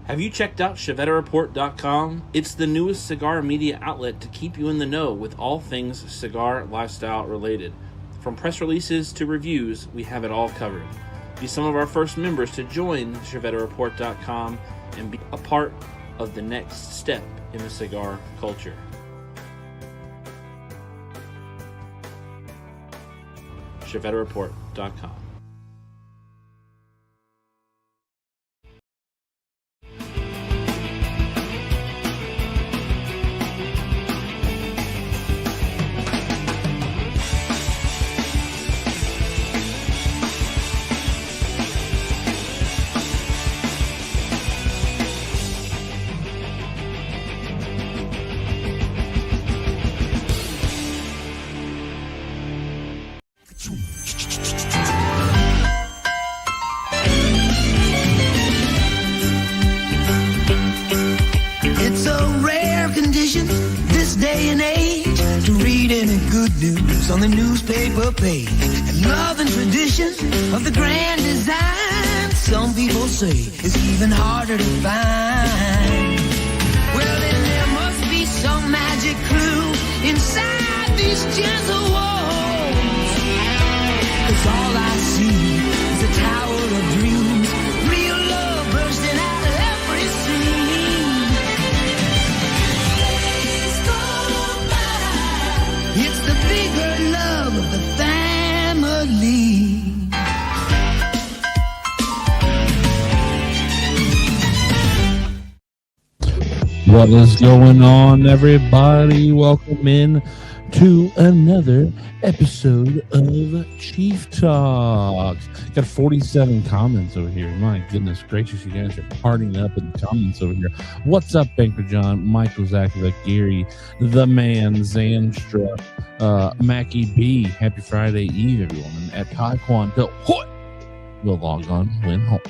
Have you checked out ChevetteReport.com? It's the newest cigar media outlet to keep you in the know with all things cigar lifestyle related. From press releases to reviews, we have it all covered. Be some of our first members to join ChevetteReport.com and be a part of the next step in the cigar culture. ChevetteReport.com. It's a rare condition this day and age to read any good news on the newspaper page. And love and tradition of the grand design, some people say, is even harder to find. Well, then there must be some magic clue inside these gentle walls. 'Cause all I see is a tower of dreams, real love bursting out of every seam. It's the bigger love of the family. What is going on, everybody? Welcome in to another episode of Chief Talks. Got 47 comments over here. My goodness gracious, you guys are partying up in the comments over here. What's up, Banker John, Michael Zakovic, Gary, the man, Zanstra, Mackie B. Happy Friday Eve, everyone. At Taekwondo, we'll log on, win home.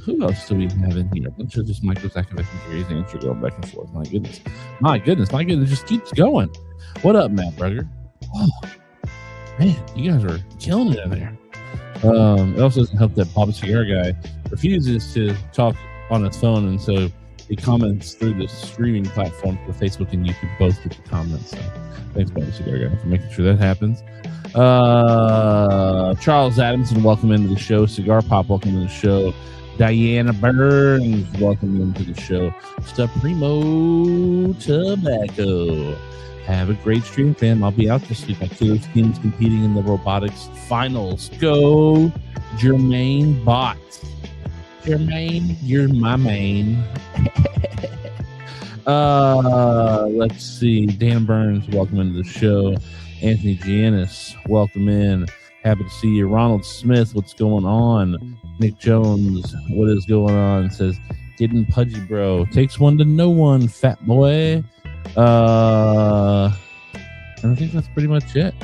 Who else do we have in here? A bunch of just Michael Zakovic and Gary's answer going back and forth. My goodness, it just keeps going. What up, Matt Brugger? Oh, man, you guys are killing it in there. It also doesn't help that Bob Cigar guy refuses to talk on his phone, and so he comments through the streaming platform for Facebook and YouTube both with the comments. So thanks, Bob Cigar guy, for making sure that happens. Charles Adamson, welcome into the show. Cigar Pop, welcome to the show. Diana Burns, welcome into the show. Supremo Tobacco. Have a great stream, fam. I'll be out this week. My killer team's competing in the robotics finals. Go, Jermaine Bott. Jermaine, you're my main. Let's see. Dan Burns, welcome into the show. Anthony Giannis, welcome in. Happy to see you. Ronald Smith, what's going on? Nick Jones, what is going on? Says, getting pudgy, bro. Takes one to know one, fat boy. I think that's pretty much it.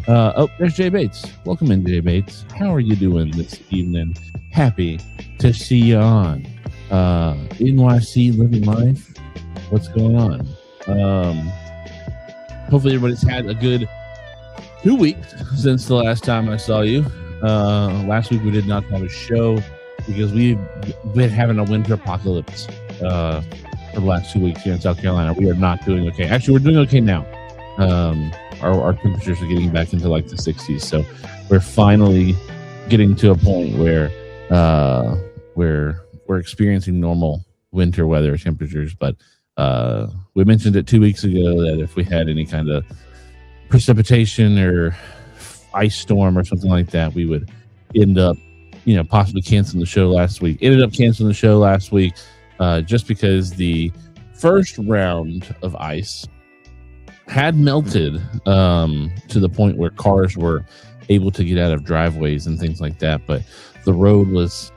There's Jay Bates. Welcome in, Jay Bates. How are you doing this evening? Happy to see you on. NYC living life. What's going on? Hopefully everybody's had a good 2 weeks since the last time I saw you. Last week we did not have a show because we've been having a winter apocalypse for the last 2 weeks here in South Carolina. We are not doing okay. Actually, we're doing okay now. Our temperatures are getting back into like the 60s, so we're finally getting to a point where we're experiencing normal winter weather temperatures. But we mentioned it 2 weeks ago that if we had any kind of precipitation or ice storm or something like that, we would end up, possibly canceling the show last week. Ended up canceling the show last week just because the first round of ice had melted to the point where cars were able to get out of driveways and things like that. But the road was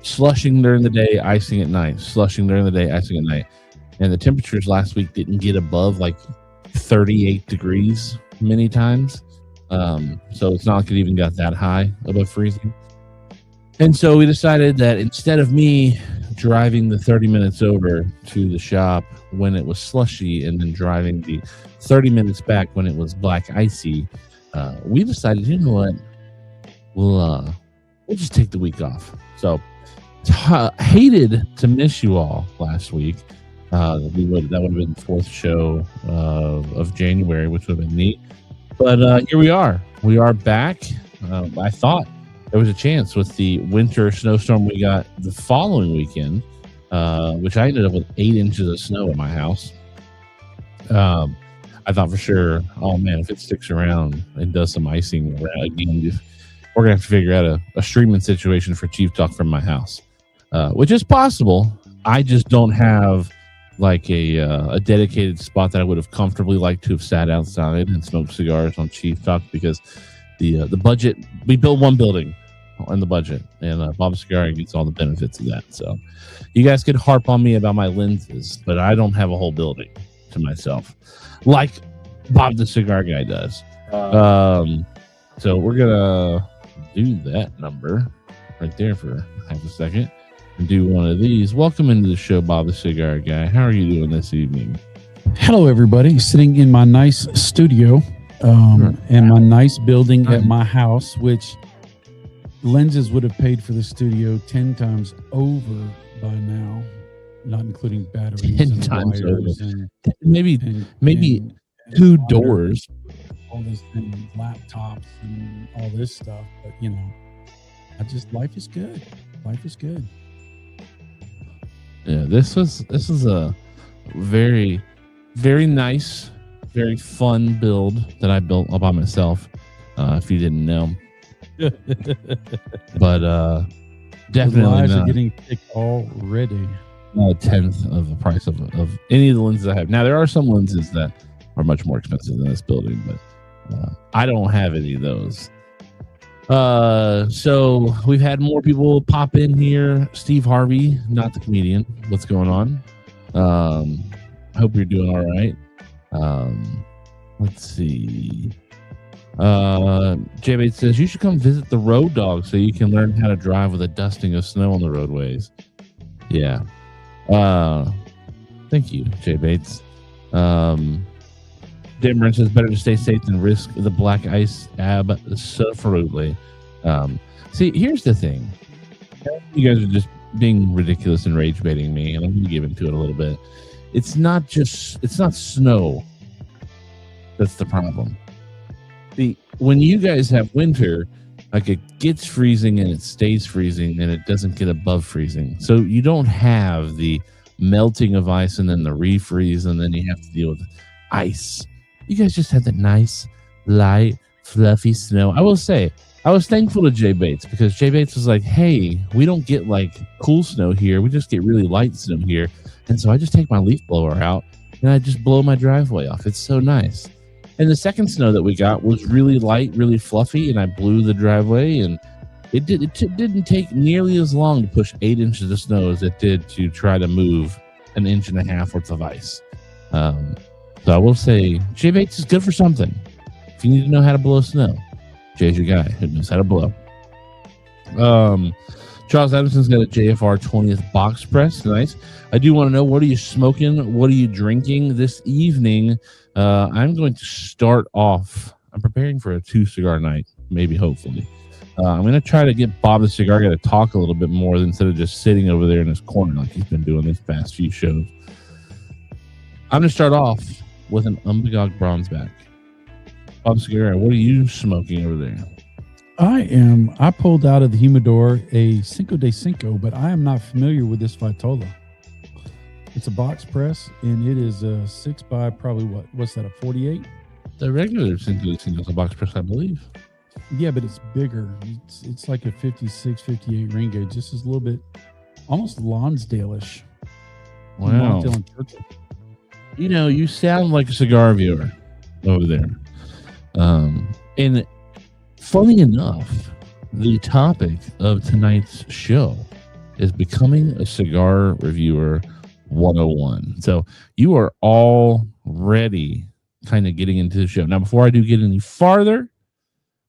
slushing during the day, icing at night, slushing during the day, icing at night. And the temperatures last week didn't get above like 38 degrees many times. So it's not like it even got that high above freezing. And so we decided that instead of me driving the 30 minutes over to the shop when it was slushy and then driving the 30 minutes back when it was black icy, we decided, you know what, we'll just take the week off. So Hated to miss you all last week. That would have been the fourth show of January, which would have been neat. But here we are. We are back. I thought there was a chance with the winter snowstorm we got the following weekend, which I ended up with 8 inches of snow at my house. I thought for sure, oh man, if it sticks around and does some icing around again, we're gonna have to figure out a streaming situation for Chief Talk from my house, which is possible. I just don't have like a dedicated spot that I would have comfortably liked to have sat outside and smoked cigars on Chief Talk, because the budget, we build one building on the budget, and Bob Cigar gets all the benefits of that. So you guys could harp on me about my lenses, but I don't have a whole building to myself like Bob the Cigar Guy does. So we're gonna do that number right there for half a second and do one of these. Welcome into the show, Bob the Cigar Guy. How are you doing this evening? Hello, everybody. Sitting in my nice studio and my nice building at my house, which lenses would have paid for the studio 10 times over by now, not including batteries 10 and times wires over. and Maybe and 2 doors. all this and laptops and all this stuff. But you know, life is good. Life is good. Yeah, this is a very, very nice, very fun build that I built all by myself. If you didn't know, but definitely the lives not are getting picked already. a tenth of the price of any of the lenses I have. Now there are some lenses that are much more expensive than this building, but I don't have any of those. So we've had more people pop in here. Steve Harvey, not the comedian. What's going on? Hope you're doing all right. Let's see. J-Bait says you should come visit the Road Dog so you can learn how to drive with a dusting of snow on the roadways. Yeah. Thank you, J-Bates. Dimmer says better to stay safe than risk the black ice. Absolutely. See, here's the thing. You guys are just being ridiculous and rage baiting me, and I'm going to give into it a little bit. It's not snow that's the problem. When you guys have winter, like it gets freezing and it stays freezing and it doesn't get above freezing. So you don't have the melting of ice and then the refreeze and then you have to deal with ice. You guys just had that nice, light, fluffy snow. I will say, I was thankful to Jay Bates because Jay Bates was like, hey, we don't get like cool snow here. We just get really light snow here. And so I just take my leaf blower out and I just blow my driveway off. It's so nice. And the second snow that we got was really light, really fluffy, and I blew the driveway, and it didn't take nearly as long to push 8 inches of snow as it did to try to move 1.5 inches worth of ice. So I will say, Jay Bates is good for something. If you need to know how to blow snow, Jay's your guy who knows how to blow. Charles Adamson's got a JFR 20th box press. Nice. I do want to know, what are you smoking? What are you drinking this evening? I'm going to start off. I'm preparing for a 2-cigar night, maybe, hopefully. I'm going to try to get Bob the Cigar Guy to talk a little bit more instead of just sitting over there in his corner like he's been doing these past few shows. I'm going to start off with an Umbagog Bronzeback. Bob the Cigar Guy, what are you smoking over there? I pulled out of the humidor a Cinco de Cinco, but I am not familiar with this Vitola. It's a box press, and it is a 6 by probably what's that, a 48? The regular Cinco de Cinco is a box press, I believe. Yeah, but it's bigger. It's like a 56, 58 ring gauge. This is a little bit almost Lonsdale-ish. Wow. Lonsdale and Churchill. You know, you sound like a cigar viewer over there. And funny enough, the topic of tonight's show is becoming a cigar reviewer 101. So you are already kind of getting into the show. Now, before I do get any farther,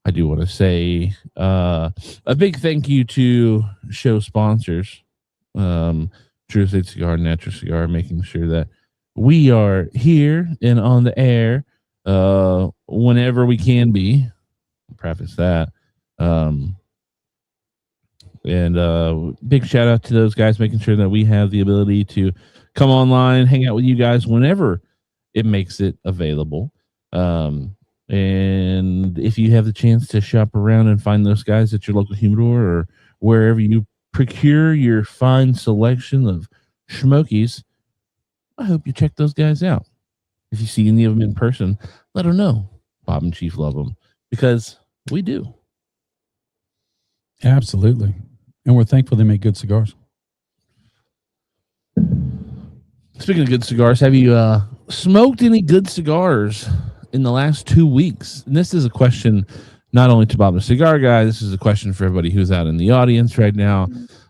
I do want to say a big thank you to show sponsors, True State Cigar, Natura Cigar, making sure that we are here and on the air whenever we can be. I'll preface that. And big shout out to those guys, making sure that we have the ability to come online, hang out with you guys whenever it makes it available. And if you have the chance to shop around and find those guys at your local humidor or wherever you procure your fine selection of Schmokies, I hope you check those guys out. If you see any of them in person, let them know Bob and Chief love them, because we do. Absolutely. And we're thankful they make good cigars. Speaking of good cigars, have you smoked any good cigars in the last 2 weeks? And this is a question not only to Bob the Cigar Guy, this is a question for everybody who's out in the audience right now.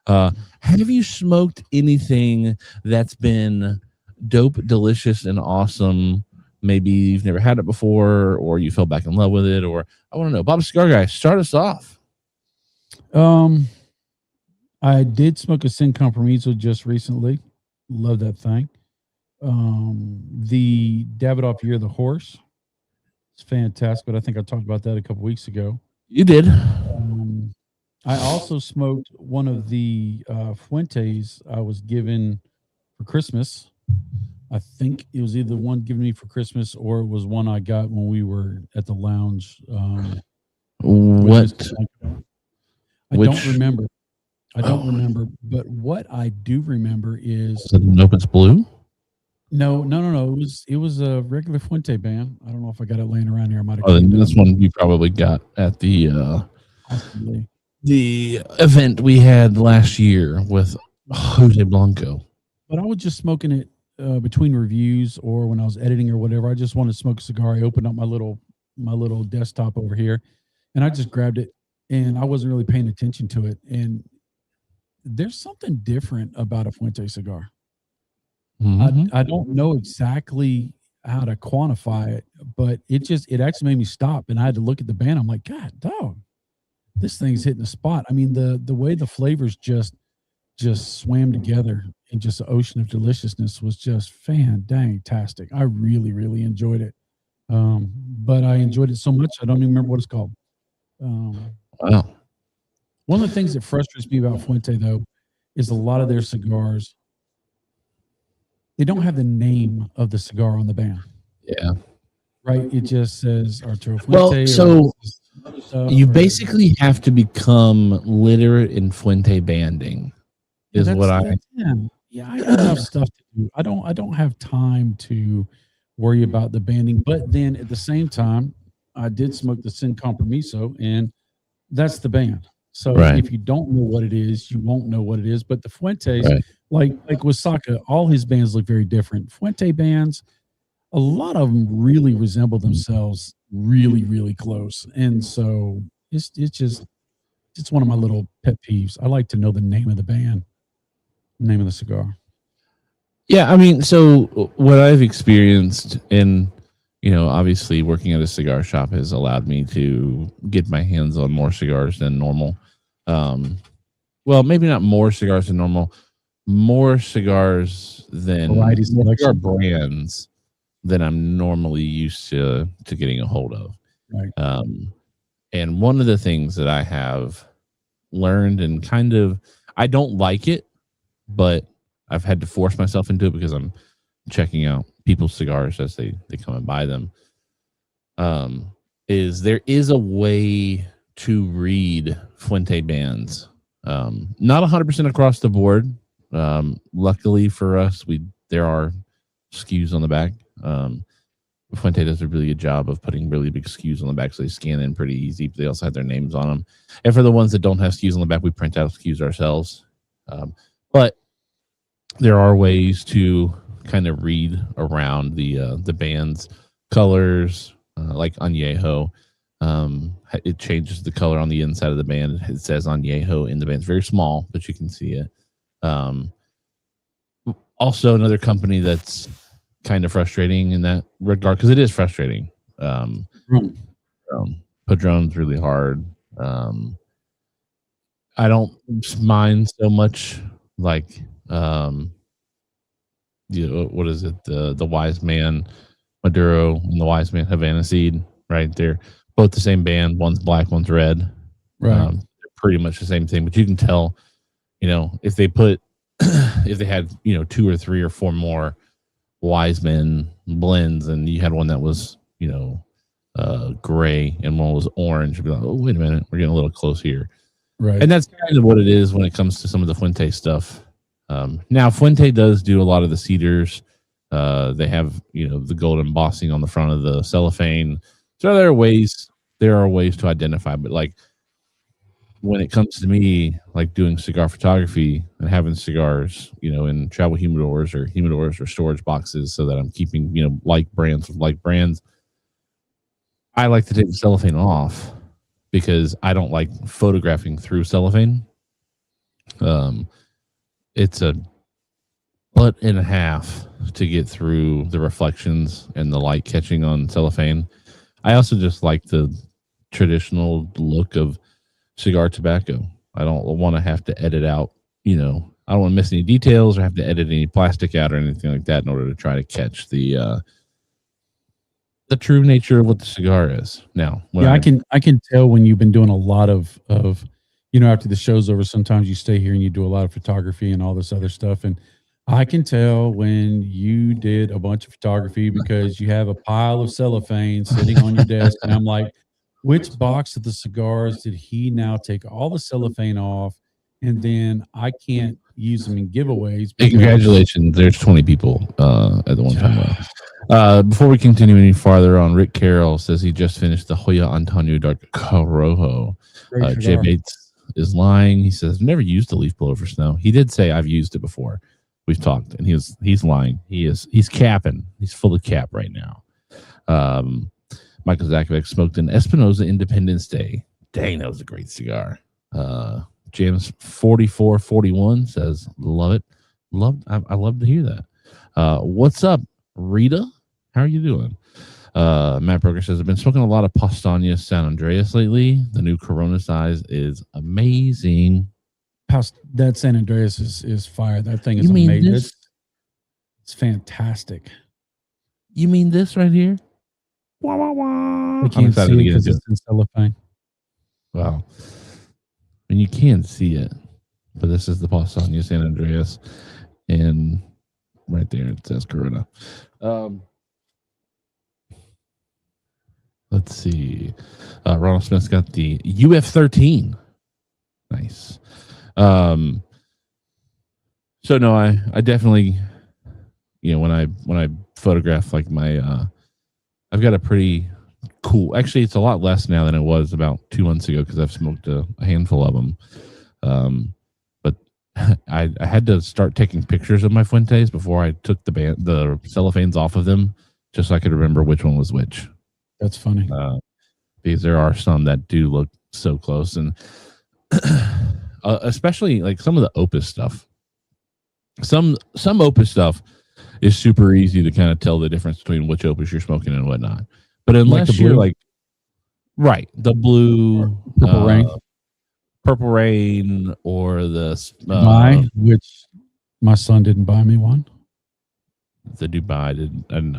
Have you smoked anything that's been dope, delicious, and awesome? Maybe you've never had it before, or you fell back in love with it, or I want to know. Bob the Cigar Guy, start us off. I did smoke a Sin Compromiso just recently. Love that thing. The Davidoff Year of the Horse. It's fantastic, but I think I talked about that a couple weeks ago. You did. I also smoked one of the Fuentes I was given for Christmas. I think it was either one given me for Christmas or it was one I got when we were at the lounge. What? I don't remember. But what I do remember is Nope, it's blue. No. It was a regular Fuente band. I don't know if I got it laying around here. I might have. Oh, this one you probably got at the event we had last year with Jose Blanco. But I was just smoking it between reviews or when I was editing or whatever. I just wanted to smoke a cigar. I opened up my little desktop over here, and I just grabbed it, and I wasn't really paying attention to it. And there's something different about a Fuente cigar. Mm-hmm. I don't know exactly how to quantify it, but it actually made me stop, and I had to look at the band. I'm like, God, dog, this thing's hitting the spot. I mean, the way the flavors just swam together in just an ocean of deliciousness was just fantastic. I really, really enjoyed it. But I enjoyed it so much I don't even remember what it's called. Wow. One of the things that frustrates me about Fuente, though, is a lot of their cigars, they don't have the name of the cigar on the band. Yeah. Right? It just says Arturo Fuente. Well, so you basically have to become literate in Fuente banding. I have enough stuff to do. I don't have time to worry about the banding. But then at the same time, I did smoke the Sin Compromiso, and that's the band. So if you don't know what it is, you won't know what it is. But the Fuentes, like with Saka, all his bands look very different. Fuente bands, a lot of them really resemble themselves really, really close. And so it's one of my little pet peeves. I like to know the name of the band, name of the cigar. Yeah, I mean, so what I've experienced in, obviously working at a cigar shop has allowed me to get my hands on more cigars than normal. Well, maybe not more cigars than normal, more cigars than cigar brands than I'm normally used to getting a hold of. Right. And one of the things that I have learned and I don't like it, but I've had to force myself into it because I'm checking out people's cigars as they come and buy them, is there is a way to read Fuente bands. Not 100% across the board. Luckily for us, there are SKUs on the back. Fuente does a really good job of putting really big SKUs on the back, so they scan in pretty easy. But they also have their names on them. And for the ones that don't have SKUs on the back, we print out SKUs ourselves. But there are ways to kind of read around the band's colors, like Añejo. It changes the color on the inside of the band. It says Añejo in the band. It's very small, but you can see it. Also, another company that's kind of frustrating in that regard, because it is frustrating. Padron's really hard. I don't mind so much like what is it? The Wise Man Maduro and the Wise Man Havana Seed, right? They're both the same band. One's black, one's red. Right. They're pretty much the same thing, but you can tell, if they put, if they had, 2 or 3 or 4 more Wiseman blends and you had one that was, gray and one was orange, you'd be like, oh, wait a minute, we're getting a little close here. Right. And that's kind of what it is when it comes to some of the Fuente stuff. Now, Fuente does do a lot of the cedars. They have, the gold embossing on the front of the cellophane. So there are ways to identify, but like when it comes to me, like doing cigar photography and having cigars, in travel humidors or storage boxes so that I'm keeping, like brands with like brands, I like to take the cellophane off because I don't like photographing through cellophane. It's a butt and a half to get through the reflections and the light catching on cellophane. I also just like the traditional look of cigar tobacco. I don't want to have to edit out, I don't want to miss any details or have to edit any plastic out or anything like that in order to try to catch the true nature of what the cigar is. Now, I can tell when you've been doing a lot of after the show's over, sometimes you stay here and you do a lot of photography and all this other stuff. And I can tell when you did a bunch of photography because you have a pile of cellophane sitting on your desk. And I'm like, which box of the cigars did he now take all the cellophane off? And then I can't use them in giveaways. Hey, congratulations. There's 20 people at the one time. Before we continue any farther on, Rick Carroll says he just finished the Hoya Antonio Dark Corojo. Jay Bates is lying. He says, I've never used the leaf blower for snow. He did say I've used it before. We've talked, and he's lying. He's capping. He's full of cap right now. Michael Zakovic smoked an Espinosa Independence Day. Dang, that was a great cigar. James 4441 says, love it. I love to hear that. What's up, Rita? How are you doing? Matt Broker says, I've been smoking a lot of Pastaña San Andreas lately. The new Corona size is amazing. That San Andreas is fire. That thing is amazing. It's fantastic. You mean this right here? Wah, wah, wah. I can't see it because it's in cellophane. Wow. And you can see it, but this is the Pastaña San Andreas, and right there it says Corona. Let's see. Ronald Smith's got the UF13. Nice. So no, I definitely, when I photograph like my, I've got a pretty cool, actually it's a lot less now than it was about 2 months ago because I've smoked a handful of them. But I had to start taking pictures of my Fuentes before I took the cellophanes off of them, just so I could remember which one was which. That's funny. Because there are some that do look so close, and especially like some of the Opus stuff. Some Opus stuff is super easy to kind of tell the difference between which Opus you're smoking and whatnot. But unless like you're like, right, the blue, Purple Rain, or the which my son didn't buy me one. The Dubai did, and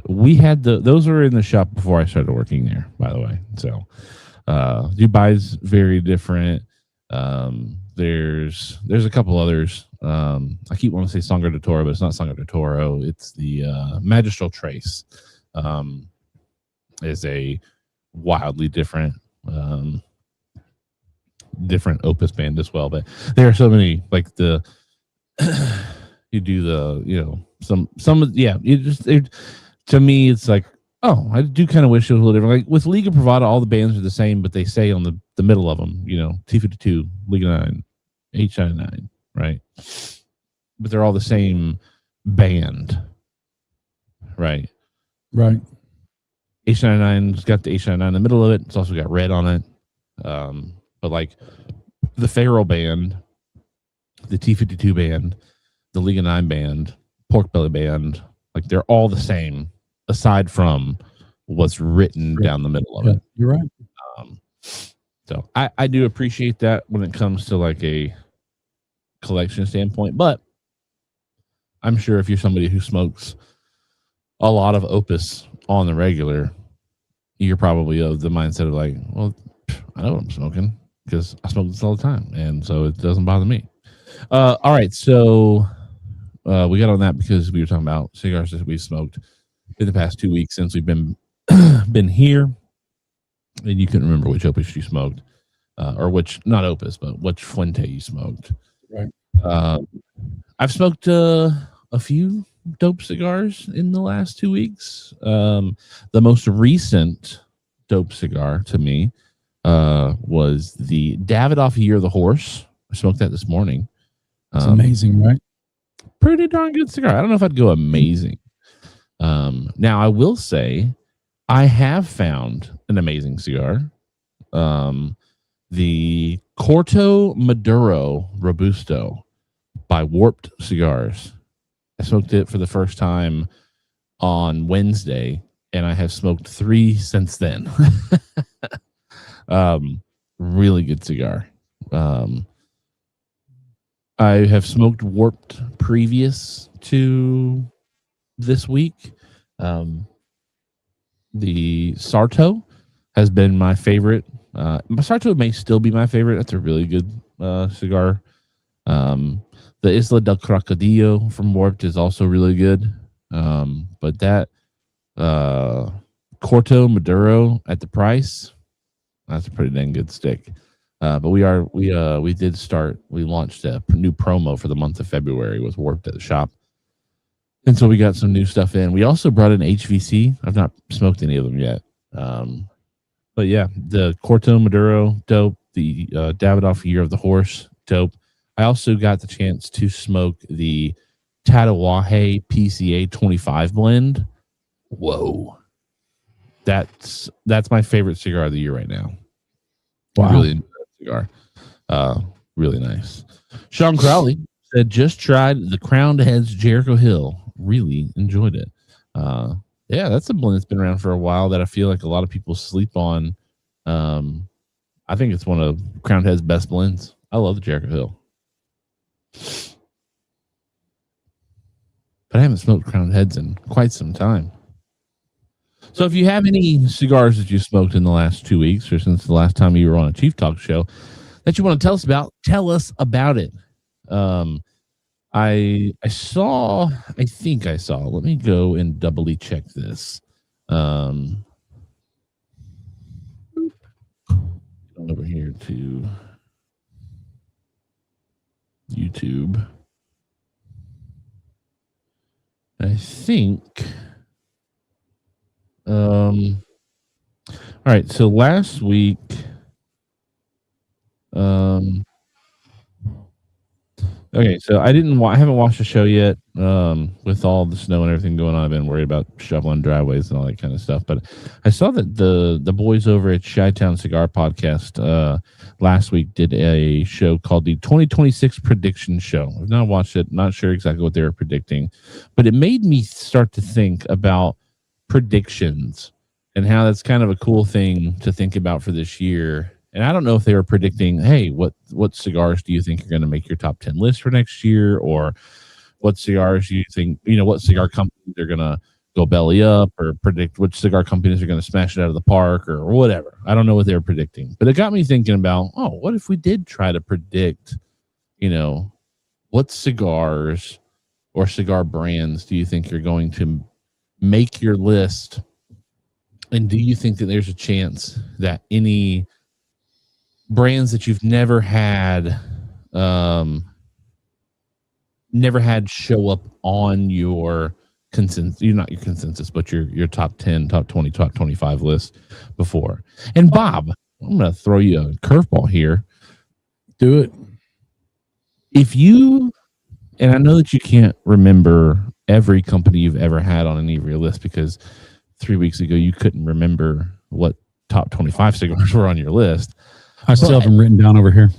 we had those were in the shop before I started working there, by the way. So Dubai's very different. There's a couple others. I keep wanting to say Sangre de Toro, but it's not Sangre de Toro. It's the Magistral Trace. Is a wildly different Opus band as well. But there are so many, like the you do the to me it's like, oh, I do kind of wish it was a little different. Like with Liga Privada, all the bands are the same, but they say on the middle of them, T52, Liga 9, H99, right? But they're all the same band, right? Right. H99's got the H99 in the middle of it. It's also got red on it. But like the Pharaoh band, the T52 band, the Liga 9 band, Pork Belly band, like they're all the same, aside from what's written down the middle of it. You're right. So I do appreciate that when it comes to like a collection standpoint, but I'm sure if you're somebody who smokes a lot of Opus on the regular, you're probably of the mindset of like, well, I know what I'm smoking. because I smoke this all the time, and so it doesn't bother me. All right, so we got on that because we were talking about cigars that we smoked in the past 2 weeks since we've been here, and you couldn't remember which opus you smoked, or which, not opus, but which Fuente you smoked. Right. I've smoked a few dope cigars in the last 2 weeks. The most recent dope cigar to me was the Davidoff Year of the Horse. I smoked that this morning. It's amazing, right? Pretty darn good cigar. I don't know if I'd go amazing. Now, I will say I have found an amazing cigar. The Corto Maduro Robusto by Warped Cigars. I smoked it for the first time on Wednesday, and I have smoked 3 since then. Really good cigar. I have smoked Warped previous to this week. The Sarto has been my favorite. Sarto may still be my favorite. That's a really good cigar. The Isla del Crocodillo from Warped is also really good. But that Corto Maduro at the price, that's a pretty dang good stick. But we launched a new promo for the month of February with Warped at the shop. And so we got some new stuff in. We also brought in HVC. I've not smoked any of them yet. But yeah, the Corto Maduro, dope. The Davidoff Year of the Horse, dope. I also got the chance to smoke the Tatawahe PCA 25 blend. Whoa. That's my favorite cigar of the year right now. Wow. Really enjoy that cigar. Really nice. Sean Crowley said, just tried the Crowned Heads Jericho Hill. Really enjoyed it. Yeah, that's a blend that's been around for a while that I feel like a lot of people sleep on. I think it's one of Crowned Head's best blends. I love the Jericho Hill. But I haven't smoked Crowned Heads in quite some time. So if you have any cigars that you smoked in the last 2 weeks or since the last time you were on a Chief Talk show that you want to tell us about, tell us about it. I think I saw, let me go and doubly check this. Over here to YouTube. I think all right, so last week okay, so I haven't watched the show yet. With all the snow and everything going on, I've been worried about shoveling driveways and all that kind of stuff. But I saw that the boys over at Chi-Town Cigar Podcast last week did a show called the 2026 Prediction Show. I've not watched it, not sure exactly what they were predicting, but it made me start to think about predictions and how that's kind of a cool thing to think about for this year. And I don't know if they were predicting, hey, what cigars do you think are going to make your top 10 list for next year? Or what cigars you think, what cigar companies are going to go belly up, or predict which cigar companies are going to smash it out of the park or whatever. I don't know what they were predicting. But it got me thinking about, what if we did try to predict, what cigars or cigar brands do you think are going to make your list? And do you think that there's a chance that any brands that you've never had show up on your consensus, not your consensus, but your top 10, top 20, top 25 list before? And Bob, I'm going to throw you a curveball here. Do it. If you, and I know that you can't remember every company you've ever had on any of your lists, because 3 weeks ago you couldn't remember what top 25 cigars were on your list. I still have them written down over here.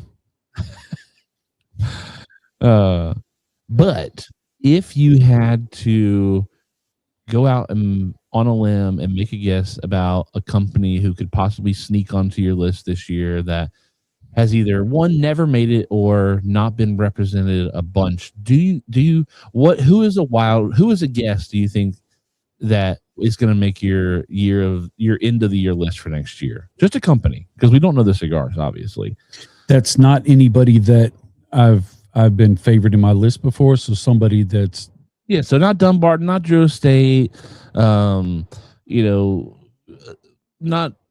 But if you had to go out and on a limb and make a guess about a company who could possibly sneak onto your list this year that has either never made it or not been represented a bunch, who is a guess do you think that is going to make your end of the year list for next year? Just a company, because we don't know the cigars, obviously. That's not anybody that I've been favored in my list before. So somebody that's so not Dumbarton, not Drew Estate, not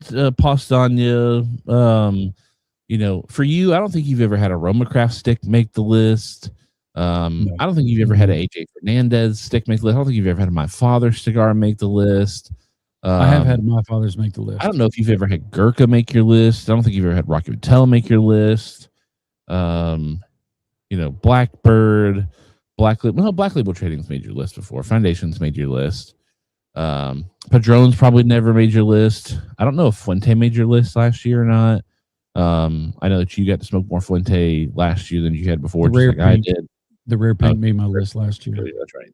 Postania. For you, I don't think you've ever had a Romacraft stick make the list. No. I don't think you've ever had an AJ Fernandez stick make the list. I don't think you've ever had My Father's cigar make the list. I have had My Father's make the list. I don't know if you've ever had Gurkha make your list. I don't think you've ever had Rocky Patel make your list. Blackbird, Black Label Trading's made your list before. Foundation's made your list. Padron's probably never made your list. I don't know if Fuente made your list last year or not. I know that you got to smoke more Fuente last year than you had before. The I did. The Rare Pink made my list last year. That's right.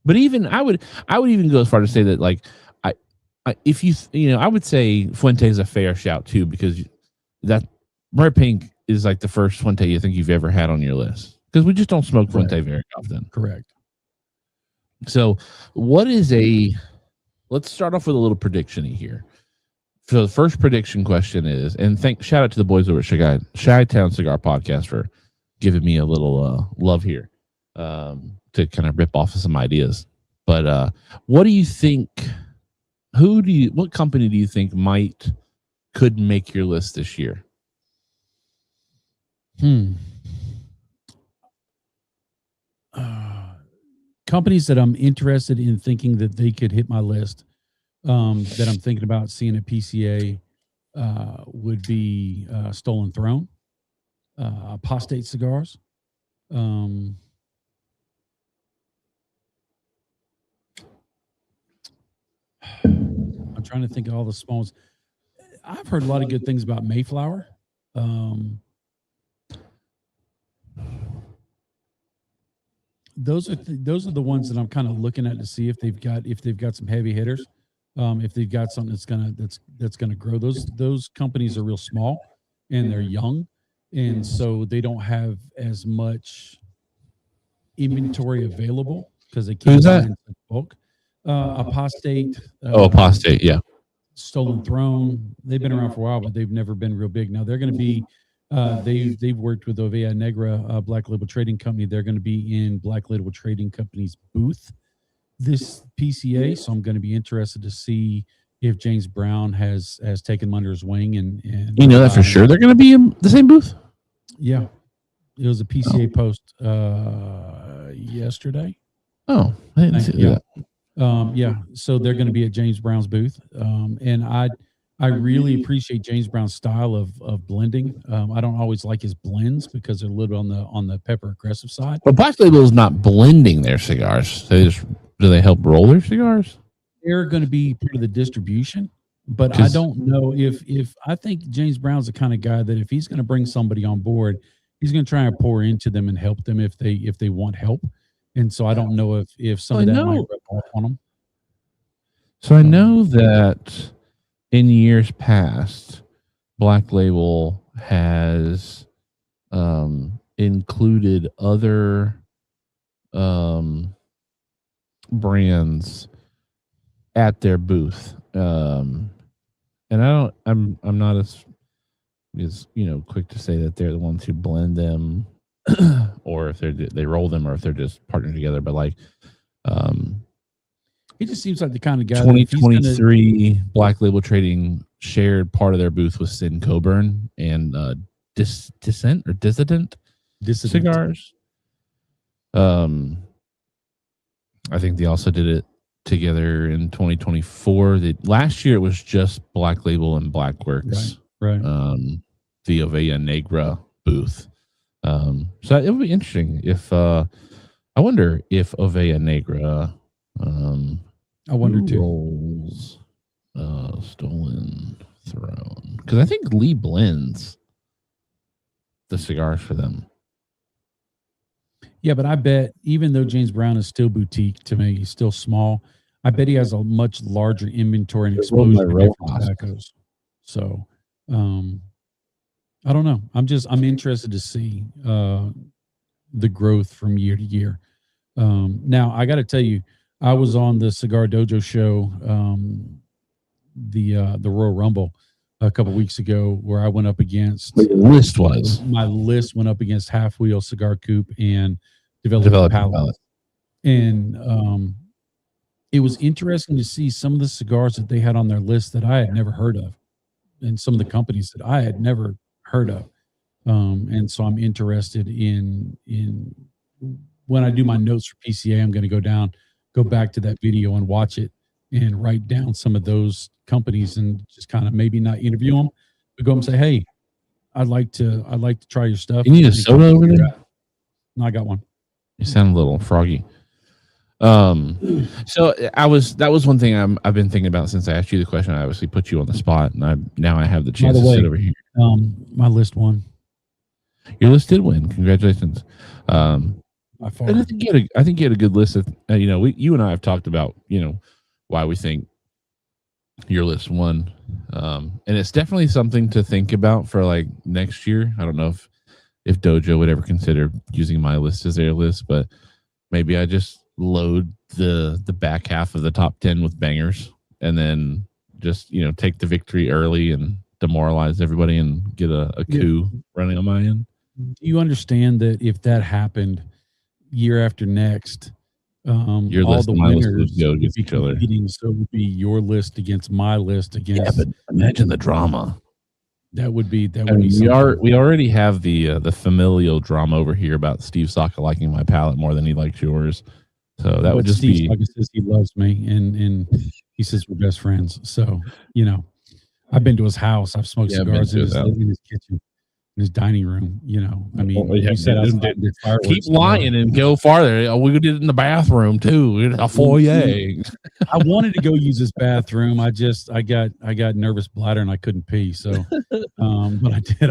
But even I would even go as far to say that, like, I would say Fuente is a fair shout too, because that Rare Pink is like the first Fuente you think you've ever had on your list, because we just don't smoke Fuente very often. Correct. So, let's start off with a little prediction here. So the first prediction question is, and shout out to the boys over at Chi-Town Cigar Podcast for giving me a little love here to kind of rip off of some ideas. But what do you think? What company do you think could make your list this year? Companies that I'm interested in thinking that they could hit my list, that I'm thinking about seeing at PCA, would be Stolen Throne, Apostate Cigars. I'm trying to think of all the small ones. I've heard a lot of good things about Mayflower. Those are the ones that I'm kind of looking at to see if they've got some heavy hitters, if they've got something that's gonna grow. Those companies are real small and they're young, and so they don't have as much inventory available because they can't buy in bulk. Apostate. Apostate, yeah. Stolen Throne. They've been around for a while, but they've never been real big. Now they're going to be. They've worked with Ovea Negra, Black Label Trading Company. They're going to be in Black Label Trading Company's booth this PCA. So I'm going to be interested to see if James Brown has taken them under his wing. And you know that for sure they're going to be in the same booth. Yeah, it was a PCA post yesterday. Oh, I didn't see that. Yeah, so they're going to be at James Brown's booth, and I really appreciate James Brown's style of blending. I don't always like his blends because they're a little on the pepper aggressive side. But Black Label is not blending their cigars. Do they help roll their cigars? They're going to be part of the distribution, but I don't know if I think James Brown's the kind of guy that if he's going to bring somebody on board, he's going to try and pour into them and help them if they want help. And so I don't know if some of that might rub off on them. So I know that in years past, Black Label has included other brands at their booth, and I'm not as quick to say that they're the ones who blend them, or if they roll them, or if they're just partnered together. But like, he just seems like the kind of guy. 2023 Black Label Trading shared part of their booth with Sin Coburn and Dissident Cigars. I think they also did it together in 2024. Last year it was just Black Label and Blackworks, right? The Ovea Negra booth. So it would be interesting if I wonder if Ovea Negra I wonder too. Rolls Stolen Throne, because I think Lee blends the cigars for them. Yeah, but I bet even though James Brown is still boutique to me, he's still small. I bet he has a much larger inventory and exposure to different tobaccos. So I don't know. I'm interested to see the growth from year to year. Now I got to tell you, I was on the Cigar Dojo show, the Royal Rumble a couple weeks ago, where I went up against my list went up against Half Wheel, Cigar Coupe, and Developing Palate. And it was interesting to see some of the cigars that they had on their list that I had never heard of, and some of the companies that I had never heard of. And so I'm interested in when I do my notes for PCA, I'm going to go back to that video and watch it and write down some of those companies and just kind of maybe not interview them, but go and say, hey, I'd like to try your stuff. You need a soda over there? No, I got one. You sound a little froggy. So that was one thing I've been thinking about since I asked you the question. I obviously put you on the spot, and now I have the chance to sit over here. My list won. Your list did win. Congratulations. And I think you had a good list of, you and I have talked about, why we think your list won. And it's definitely something to think about for like next year. I don't know if Dojo would ever consider using my list as their list, but maybe I just load the back half of the top 10 with bangers and then just, take the victory early and demoralize everybody and get a coup running on my end. Do you understand that if that happened year after next, your all list the and my list winners would go against each other? So it would be your list against my list against. Yeah, but imagine the drama. That would be. We already have the familial drama over here about Steve Saka liking my palate more than he likes yours. So that would just Steve Saka says he loves me, and he says we're best friends. So I've been to his house. I've smoked cigars in his kitchen. In his dining room, you said keep lying and go farther. We did it in the bathroom too, a foyer. I wanted to go use this bathroom. I got nervous bladder and I couldn't pee. So, but I did.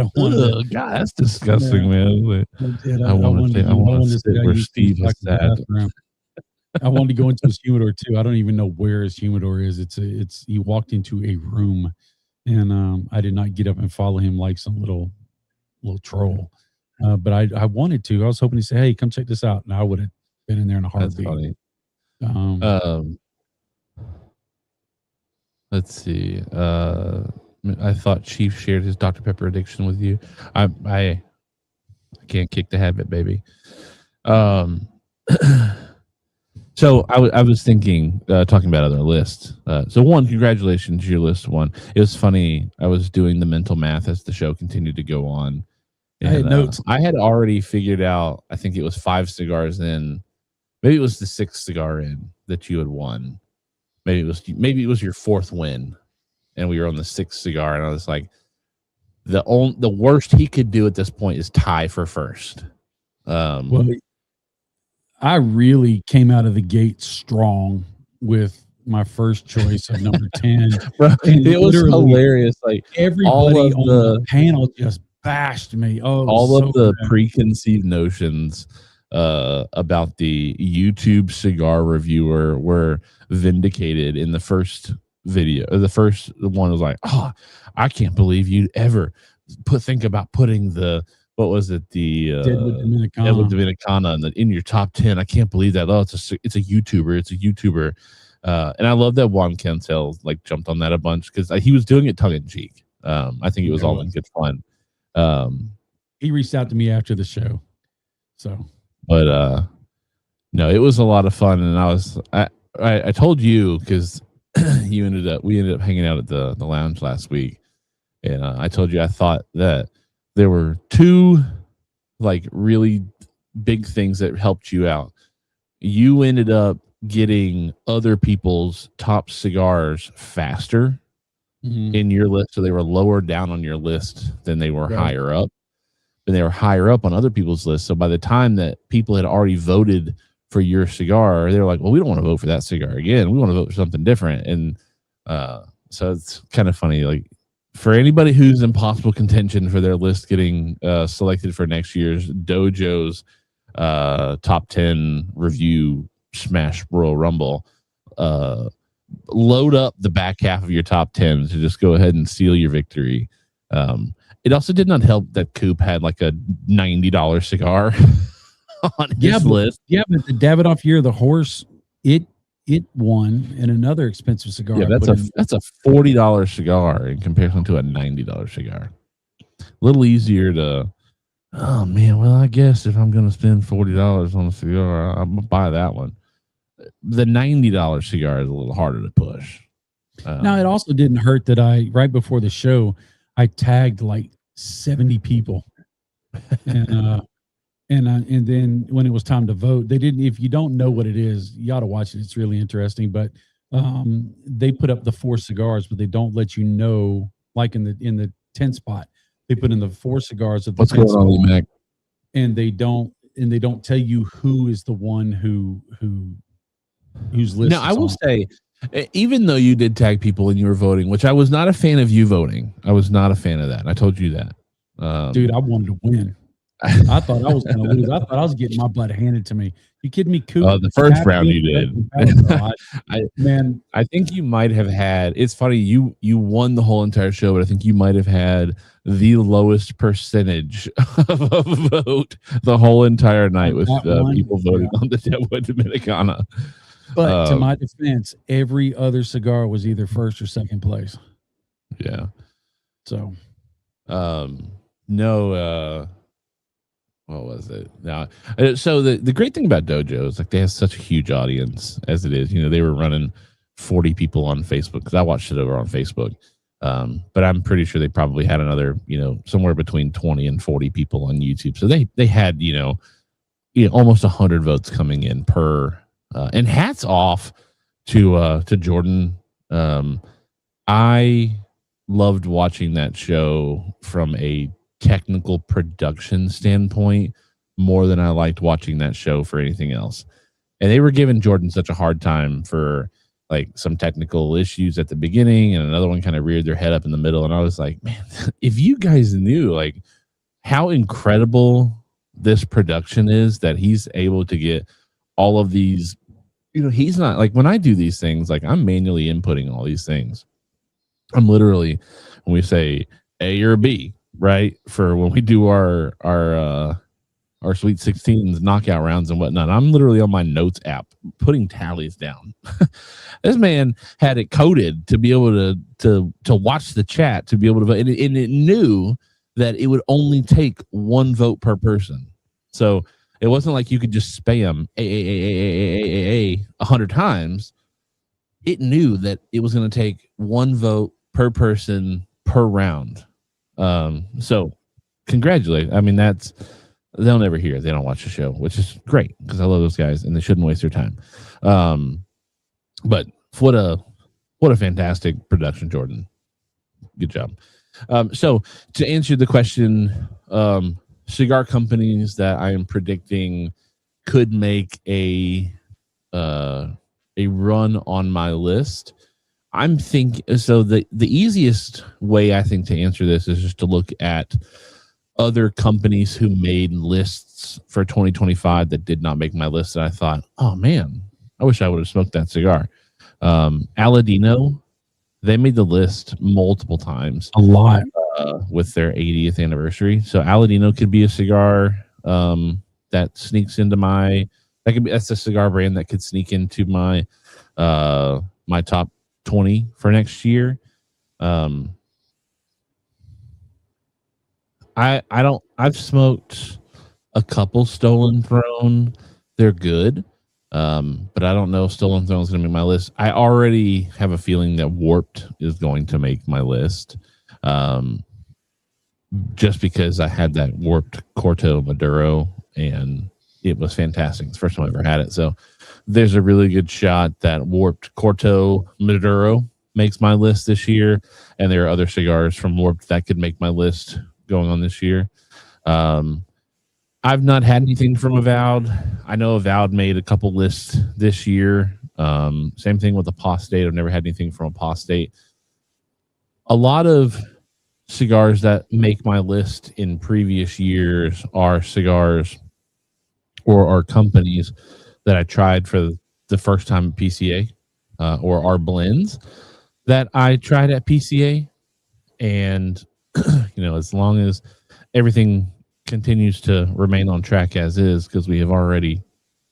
God, that's disgusting, man. I wanted to sit where Steve is at. I wanted to go into his humidor too. I don't even know where his humidor is. He walked into a room, and I did not get up and follow him like some little troll, but I wanted to. I was hoping to say, "Hey, come check this out," and I would have been in there in a heartbeat. Let's see. I thought Chief shared his Dr. Pepper addiction with you. I can't kick the habit, baby. So I was thinking, talking about other lists. So one, congratulations, your list won. It was funny. I was doing the mental math as the show continued to go on. And, I had notes. I had already figured out, I think it was 5 cigars in. Maybe it was the 6th cigar in that you had won. Maybe it was your 4th win, and we were on the 6th cigar. And I was like, the worst he could do at this point is tie for first. Well, I really came out of the gate strong with my first choice of number 10. Bro, it was hilarious. Like everybody on the panel just bashed me. All of the preconceived notions about the YouTube cigar reviewer were vindicated in the first video. The first one was like, "Oh, I can't believe you'd ever think about putting the." What was it? The Deadwood Dominicana in your top 10. I can't believe that. Oh, it's a YouTuber. It's a YouTuber. And I love that Juan Cancel jumped on that a bunch because he was doing it tongue in cheek. I think it was all in good fun. He reached out to me after the show. So, but no, it was a lot of fun, and I told you because we ended up hanging out at the lounge last week, and I told you I thought that there were 2 really big things that helped you out. You ended up getting other people's top cigars faster in your list, so they were lower down on your list than they were higher up, and they were higher up on other people's lists. So by the time that people had already voted for your cigar, they were like, "Well, we don't want to vote for that cigar again. We want to vote for something different." And so it's kind of funny, for anybody who's in possible contention for their list getting selected for next year's Dojo's top 10 review smash Royal Rumble, load up the back half of your top 10 to just go ahead and seal your victory. It also did not help that Coop had a $90 cigar on his list. Yeah, but the Davidoff Year of the Horse, it it won, and another expensive cigar. Yeah, that's a $40 cigar in comparison to a $90 cigar. A little easier to. Oh man, well I guess if I'm gonna spend $40 on a cigar, I'm gonna buy that one. The $90 cigar is a little harder to push. Now, it also didn't hurt that right before the show, I tagged like 70 people, and then when it was time to vote, they didn't. If you don't know what it is, you ought to watch it. It's really interesting. But they put up the 4 cigars, but they don't let you know. Like in the 10 spot, they put in the 4 cigars of the. What's going on, Mac? And they don't tell you who is the one whose list. Now, I will say, even though you did tag people and you were voting, which I was not a fan of you voting. I was not a fan of that. I told you that. Dude, I wanted to win. I thought I was going to lose. I thought I was getting my butt handed to me. You kidding me, Coop? The first round you did. Man, I think you might have had. It's funny you won the whole entire show, but I think you might have had the lowest percentage of a vote the whole entire night with people voting on the Deadwood Dominicana. But to my defense, every other cigar was either first or second place. Yeah. So, no. What was it? Now, so the great thing about Dojo is like they have such a huge audience as it is. You know, they were running 40 people on Facebook because I watched it over on Facebook. But I'm pretty sure they probably had another, somewhere between 20 and 40 people on YouTube. So they had, almost 100 votes coming in per. And hats off to Jordan. I loved watching that show from a technical production standpoint more than I liked watching that show for anything else. And they were giving Jordan such a hard time for like some technical issues at the beginning, and another one kind of reared their head up in the middle. And I was like, man, if you guys knew like how incredible this production is, that he's able to get all of these, he's not like, when I do these things, like I'm manually inputting all these things. I'm literally, when we say A or B, right, for when we do our Sweet 16s knockout rounds and whatnot, I'm literally on my notes app putting tallies down. This man had it coded to be able to watch the chat, to be able to vote, and it knew that it would only take one vote per person. So it wasn't like you could just spam a 100 times. It knew that it was going to take one vote per person per round. So congratulate. I mean, they'll never hear it. They don't watch the show, which is great because I love those guys and they shouldn't waste their time. But what a fantastic production, Jordan. Good job. So to answer the question, cigar companies that I am predicting could make a run on my list. I'm thinking, so the easiest way I think to answer this is just to look at other companies who made lists for 2025 that did not make my list. And I thought, oh man, I wish I would have smoked that cigar. Aladino, they made the list multiple times. A lot. With their 80th anniversary. So Aladino could be a cigar that sneaks into that's a cigar brand that could sneak into my my top 20 for next year. I've smoked a couple Stolen Throne. They're good. But I don't know if Stolen Throne is going to be my list. I already have a feeling that Warped is going to make my list. Just because I had that Warped Corto Maduro and it was fantastic. It's the first time I ever had it. So there's a really good shot that Warped Corto Maduro makes my list this year. And there are other cigars from Warped that could make my list going on this year. I've not had anything from Avowed. I know Avowed made a couple lists this year. Same thing with Apostate. I've never had anything from Apostate. A lot of cigars that make my list in previous years are cigars or are companies that I tried for the first time at PCA, or are blends that I tried at PCA. And, as long as everything continues to remain on track as is, because we have already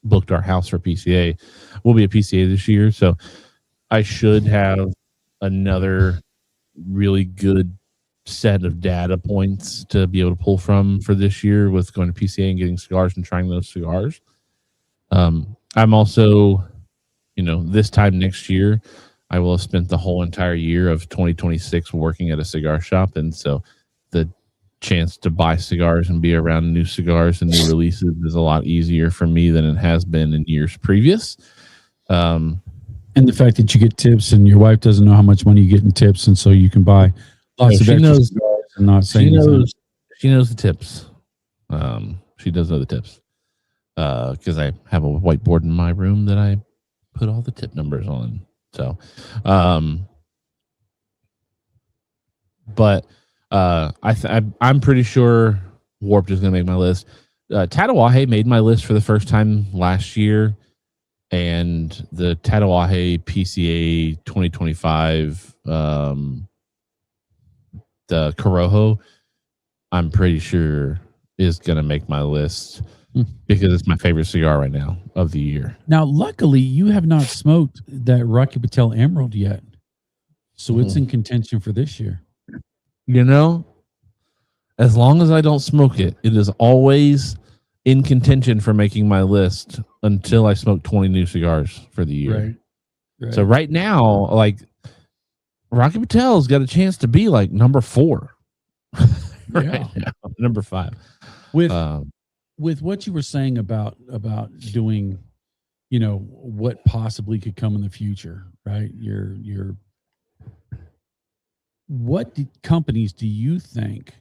booked our house for PCA. We'll be at PCA this year, so I should have another really good set of data points to be able to pull from for this year with going to PCA and getting cigars and trying those cigars. I'm also, this time next year, I will have spent the whole entire year of 2026 working at a cigar shop. And so the chance to buy cigars and be around new cigars and new releases is a lot easier for me than it has been in years previous. And the fact that you get tips and your wife doesn't know how much money you get in tips. And so you can buy lots of extra cigars and not saying she knows the tips. She does know the tips. Because I have a whiteboard in my room that I put all the tip numbers on. So, but I'm pretty sure Warped is going to make my list. Tatawahe made my list for the first time last year, and the Tatawahe PCA 2025, the Corojo, I'm pretty sure is going to make my list. Because it's my favorite cigar right now of the year. Now, luckily, you have not smoked that Rocky Patel Emerald yet. So it's in contention for this year. As long as I don't smoke it, it is always in contention for making my list until I smoke 20 new cigars for the year. Right. So right now, like, Rocky Patel's got a chance to be like number 4. Right now, number 5. With what you were saying about doing, what possibly could come in the future, right? What companies do you think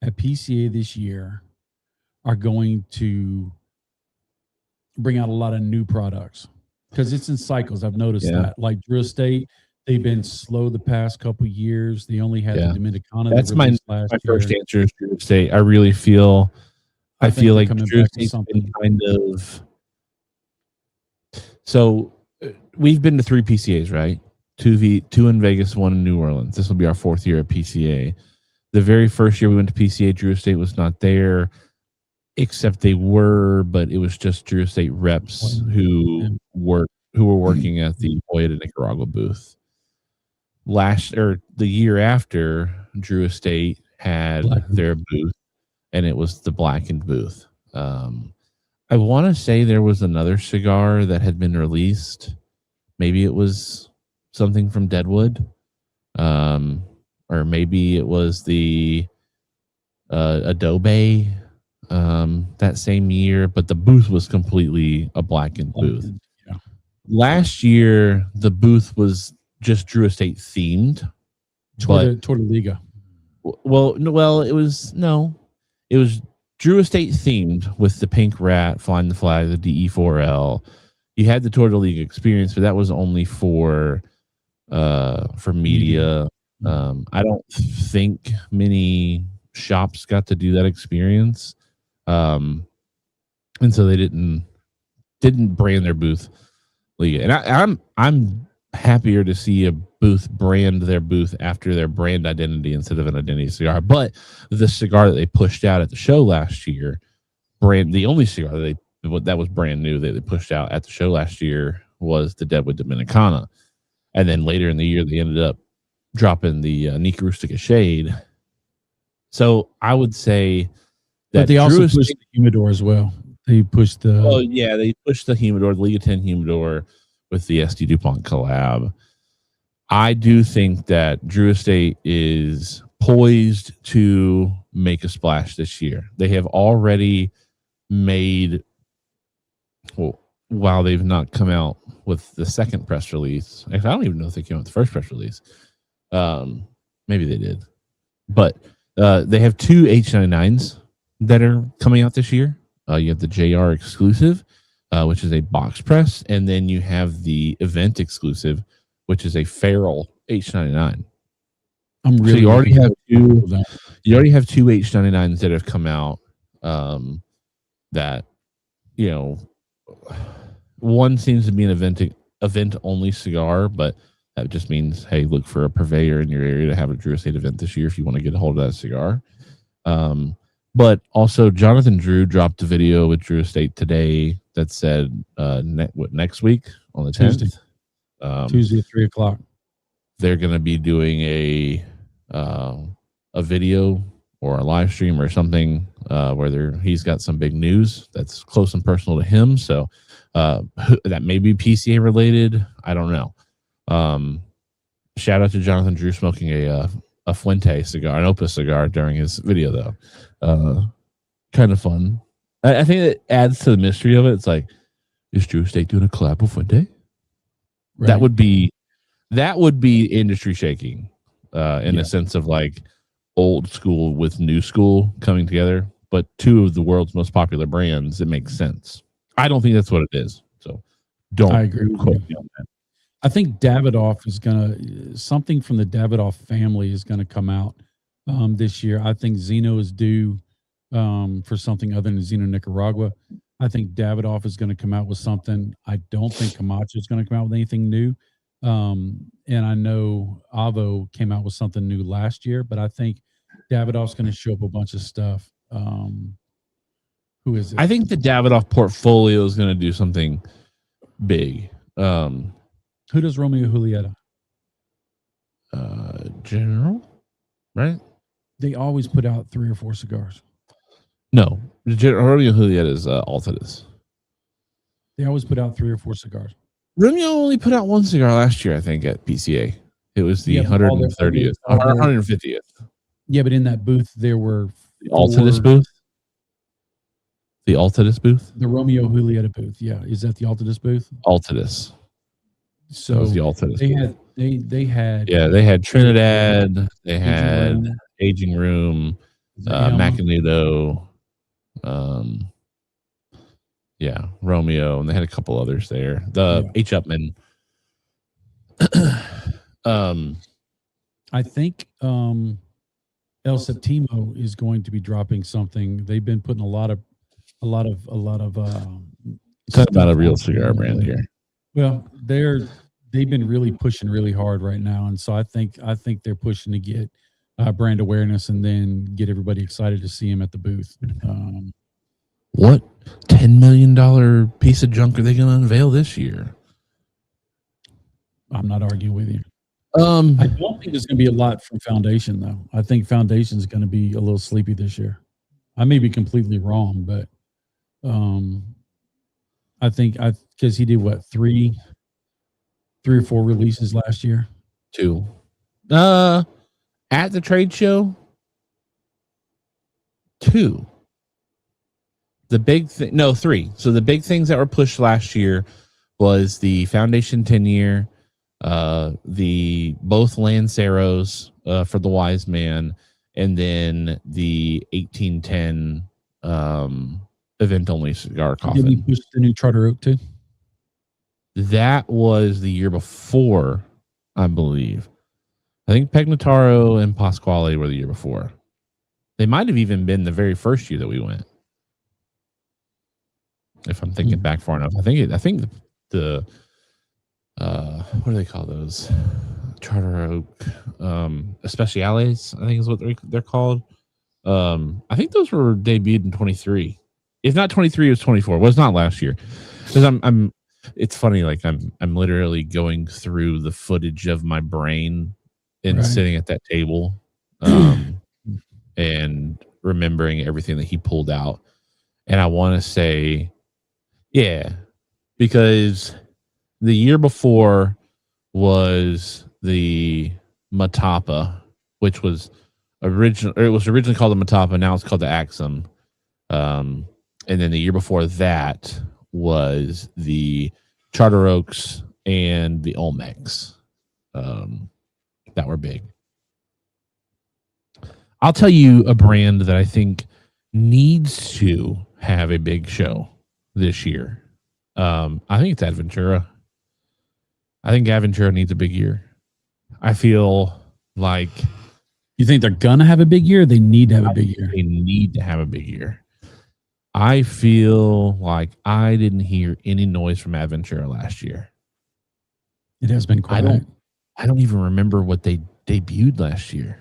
at PCA this year are going to bring out a lot of new products? Because it's in cycles. I've noticed that. Like Drew Estate, they've been slow the past couple of years. They only had the Dominicana. That's my first answer is Drew Estate. I really feel. I feel like Drew Estate's been kind of. So we've been to 3 PCAs, right? 2 in Vegas, 1 in New Orleans. This will be our 4th year at PCA. The very first year we went to PCA, Drew Estate was not there, except they were, but it was just Drew Estate reps who were working at the Hoya de Nicaragua booth. The year after, Drew Estate had their booth. And it was the blackened booth. I want to say there was another cigar that had been released. Maybe it was something from Deadwood. Or maybe it was the Adobe that same year. But the booth was completely a blackened booth. Yeah. Last year, the booth was just Drew Estate themed. Tortoliga. It was Drew Estate themed with the pink rat, flying the flag, the DE4L. You had the Tortoliga experience, but that was only for media. I don't think many shops got to do that experience, and so they didn't brand their booth Liga. And I'm happier to see a booth brand their booth after their brand identity instead of an identity cigar. But the cigar that they pushed out at the show last year, the only cigar that was brand new that they pushed out at the show last year was the Deadwood Dominicana. And then later in the year, they ended up dropping the Nica Rustica Shade. So I would say that but they also pushed the Humidor as well. They pushed they pushed the Humidor, the Liga 10 Humidor with the SD DuPont collab. I do think that Drew Estate is poised to make a splash this year. They have already made, while they've not come out with the second press release. Actually, I don't even know if they came out with the first press release. Maybe they did. But they have 2 H99s that are coming out this year. You have the JR exclusive, which is a box press, and then you have the event exclusive, which is a feral H99. So you already have 2 H99s that have come out. That, one seems to be an event only cigar, but that just means, hey, look for a purveyor in your area to have a Drew Estate event this year if you want to get a hold of that cigar. But also, Jonathan Drew dropped a video with Drew Estate today that said next week on the 10th. Tuesday at 3:00. They're going to be doing a video or a live stream or something where he's got some big news that's close and personal to him. So that may be PCA related. I don't know. Shout out to Jonathan Drew smoking a Fuente cigar, an Opus cigar during his video though. Kind of fun. I think it adds to the mystery of it. It's like, is Drew Estate doing a collab with Fuente? Right. That would be industry shaking in a sense of like old school with new school coming together. But two of the world's most popular brands, it makes sense. I don't think that's what it is. So don't I agree with quote you. me on that. I think Davidoff is something from the Davidoff family is gonna come out this year. I think Zeno is due for something other than Zeno Nicaragua. I think Davidoff is going to come out with something. I don't think Camacho is going to come out with anything new. And I know Avo came out with something new last year, but I think Davidoff's going to show up a bunch of stuff. Who is it? I think the Davidoff portfolio is going to do something big. Who does Romeo Julieta? General, right? They always put out 3 or 4 cigars. No, Romeo Julieta is Altadis. They always put out 3 or 4 cigars. Romeo only put out 1 cigar last year, I think, at PCA. It was the 130th or 150th. Yeah, but in that booth there were the Altadis booth. The Altadis booth. The Romeo Julieta booth. Yeah, is that the Altadis booth? Altadis. So it was the Altadis. They had Trinidad. They had Aging Room. Macanudo. Romeo, and they had a couple others there. H. Upman. I think El Septimo is going to be dropping something. They've been putting a lot of talk about a real cigar brand here. Well, they've been really pushing really hard right now, and so I think they're pushing to get brand awareness and then get everybody excited to see him at the booth. What $10 million piece of junk are they going to unveil this year? I'm not arguing with you. I don't think there's going to be a lot from Foundation, though. I think Foundation is going to be a little sleepy this year. I may be completely wrong, but I think because he did what, three or four releases last year? 2. At the trade show, 2. The big thing, no, 3. So the big things that were pushed last year was the Foundation 10-year, the both Lanceros for the Wise Man, and then the 1810 event-only cigar coffin. Did we push the new Charter Oak too? That was the year before, I believe. I think Pegnataro and Pasquale were the year before. They might have even been the very first year that we went. If I'm thinking back far enough, I think the what do they call those? Charter Oak Especiales, I think is what they're called. I think those were debuted in 23. If not 23, it was 24. It was not last year. Because it's funny, like I'm literally going through the footage of my brain and sitting at that table and remembering everything that he pulled out. And I want to say, yeah, because the year before was the Matapa, which was originally called the Matapa. Now it's called the Axum. And then the year before that was the Charter Oaks and the Olmecs that were big. I'll tell you a brand that I think needs to have a big show this year. I think it's Adventura. I think Adventura needs a big year. I feel like... You think they're going to have a big year? Or they need to have a big year? They need to have a big year. I feel like I didn't hear any noise from Adventura last year. It has been quiet. I don't even remember what they debuted last year.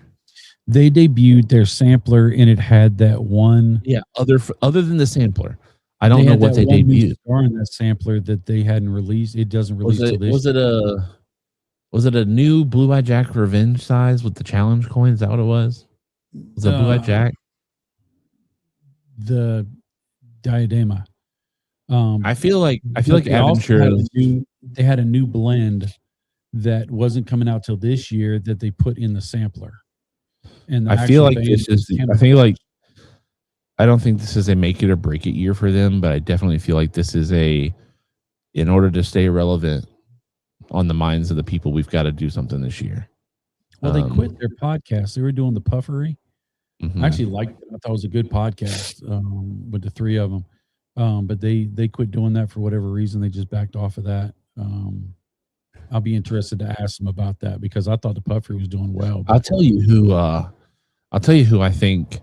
They debuted their sampler, and it had that one. Yeah, other than the sampler, I don't know had what that they one new debuted. cigar in that sampler that they hadn't released. It doesn't release till this. Was it a new Blue Eye Jack Revenge size with the challenge coins? Is that what it was? Was it Blue Eye Jack? The diadema. I feel like they also had Aventuras. they had a new blend that wasn't coming out till this year that they put in the sampler. And the I feel actual like this is. I think like. I don't think this is a make it or break it year for them, but I definitely feel like this is in order to stay relevant on the minds of the people, we've got to do something this year. Well, they quit their podcast. They were doing the Puffery. Mm-hmm. I actually liked it. I thought it was a good podcast with the three of them. But they quit doing that for whatever reason. They just backed off of that. I'll be interested to ask them about that because I thought the Puffery was doing well. I'll tell you who I think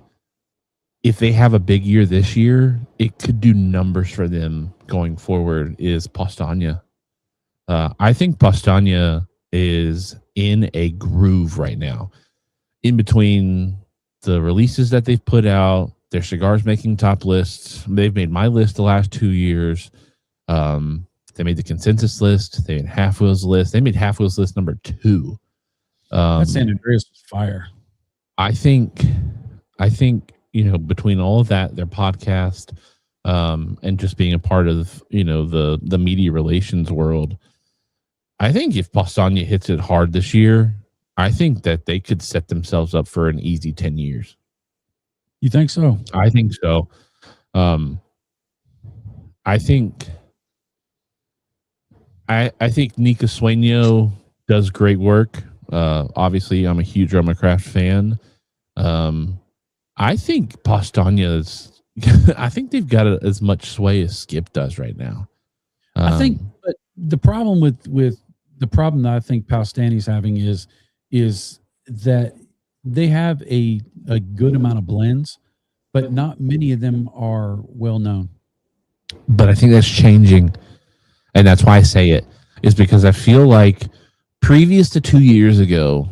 if they have a big year this year, it could do numbers for them going forward is Pastania. I think Pastania is in a groove right now. In between the releases that they've put out, their cigars making top lists. They've made my list the last 2 years. They made the consensus list. They made Half Wheel's list. They made Half Wheel's list number 2. That San Andreas was fire. I think, between all of that, their podcast, and just being a part of, the media relations world, I think if Pastania hits it hard this year, I think that they could set themselves up for an easy 10 years. You think so? I think so. I think Nika Sueño does great work. Obviously, I'm a huge Roma Craft fan. I think Pastania I think they've got as much sway as Skip does right now. I think, but the problem with the problem that I think Pastani's having is that they have a good amount of blends, but not many of them are well known. But I think that's changing, and that's why I say it is because I feel like previous to 2 years ago,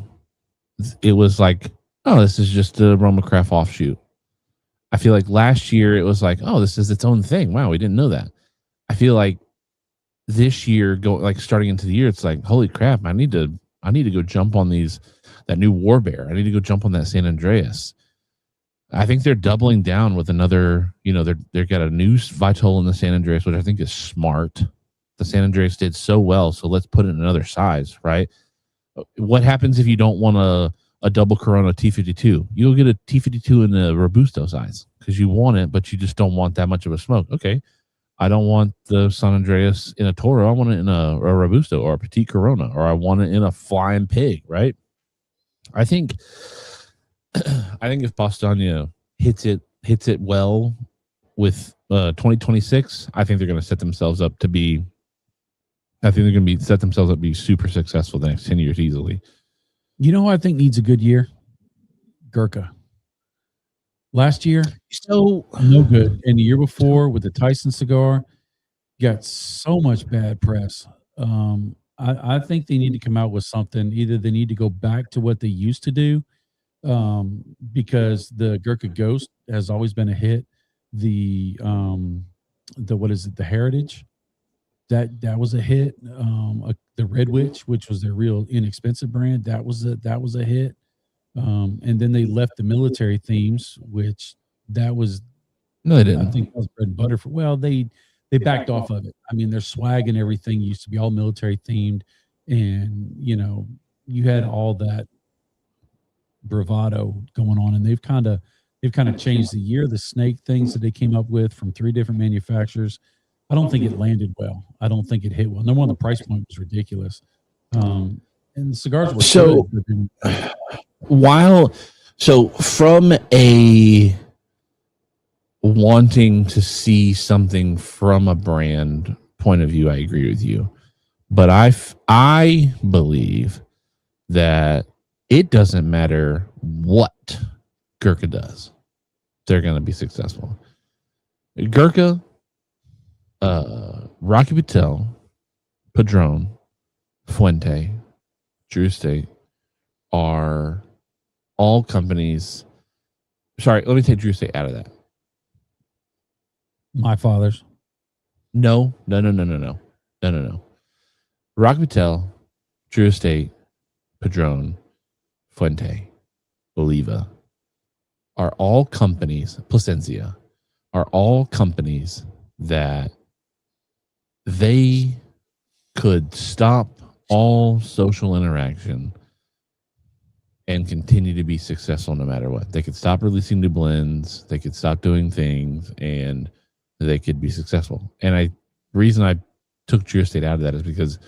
it was like, oh, this is just a Roma Craft offshoot. I feel like last year it was like, oh, this is its own thing. Wow, we didn't know that. I feel like this year, starting into the year, it's like, holy crap, I need to go jump on that new War Bear. I need to go jump on that San Andreas. I think they're doubling down with another, they've got a new Vitol in the San Andreas, which I think is smart. The San Andreas did so well, so let's put it in another size, right? What happens if you don't want a double Corona T52? You'll get a T52 in the Robusto size because you want it, but you just don't want that much of a smoke. Okay, I don't want the San Andreas in a Toro. I want it in a Robusto or a Petite Corona, or I want it in a Flying Pig, right? I think if Pastania hits it well with 2026, I think they're going to set themselves up to be. I think they're going to set themselves up to be super successful the next 10 years easily. You know who I think needs a good year? Gurkha. Last year, so no good. And the year before with the Tyson cigar, got so much bad press. I think they need to come out with something. Either they need to go back to what they used to do, because the Gurkha Ghost has always been a hit. The what is it? The Heritage. That was a hit. The Red Witch, which was their real inexpensive brand, that was a hit. And then they left the military themes, which that was no, they didn't. I think that was bread and butter for. Well, they backed off of it. I mean, their swag and everything used to be all military themed, and you had all that bravado going on, and they've kind of changed the year. The snake things that they came up with from 3 different manufacturers, I don't think it landed well. I don't think it hit well. Number one, the price point was ridiculous. And the cigars were good. From a wanting to see something from a brand point of view, I agree with you. But I believe that it doesn't matter what Gurkha does. They're going to be successful. Gurkha, Rocky Patel, Padron, Fuente, Drew Estate are all companies. Sorry, let me take Drew Estate out of that. My father's. No. Rock Patel, True Estate, Padron, Fuente, Oliva are all companies, Placencia, are all companies that they could stop all social interaction and continue to be successful no matter what. They could stop releasing new blends, they could stop doing things, and they could be successful. And the reason I took True Estate out of that is because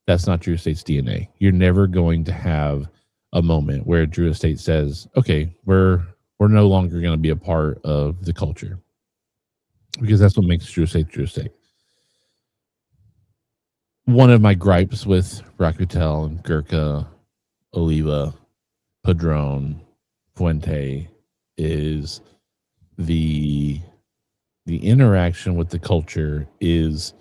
that's not True Estate's DNA. You're never going to have a moment where True Estate says, okay, we're no longer going to be a part of the culture, because that's what makes True Estate True Estate. One of my gripes with Rock Hotel and Gurkha, Oliva, Padron, Fuente is the interaction with the culture is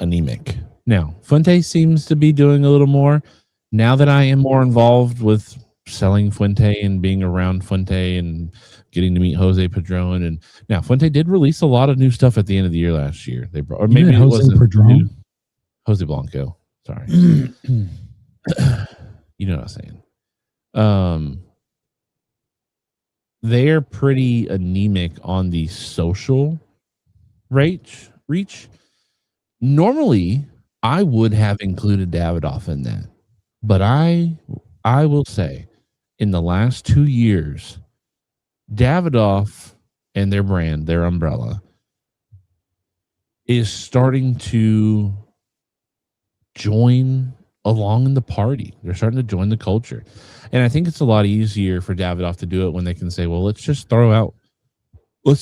anemic. Now, Fuente seems to be doing a little more. Now that I am more involved with selling Fuente and being around Fuente and getting to meet Jose Padron, and now Fuente did release a lot of new stuff at the end of the year last year. They brought, or maybe it wasn't Padron. Jose Blanco. Sorry. You know what I'm saying. They're pretty anemic on the social reach. Normally, I would have included Davidoff in that, but I will say, in the last 2 years, Davidoff and their brand, their umbrella, is starting to join along in the party. They're starting to join the culture. And I think it's a lot easier for Davidoff to do it when they can say, well, let's throw out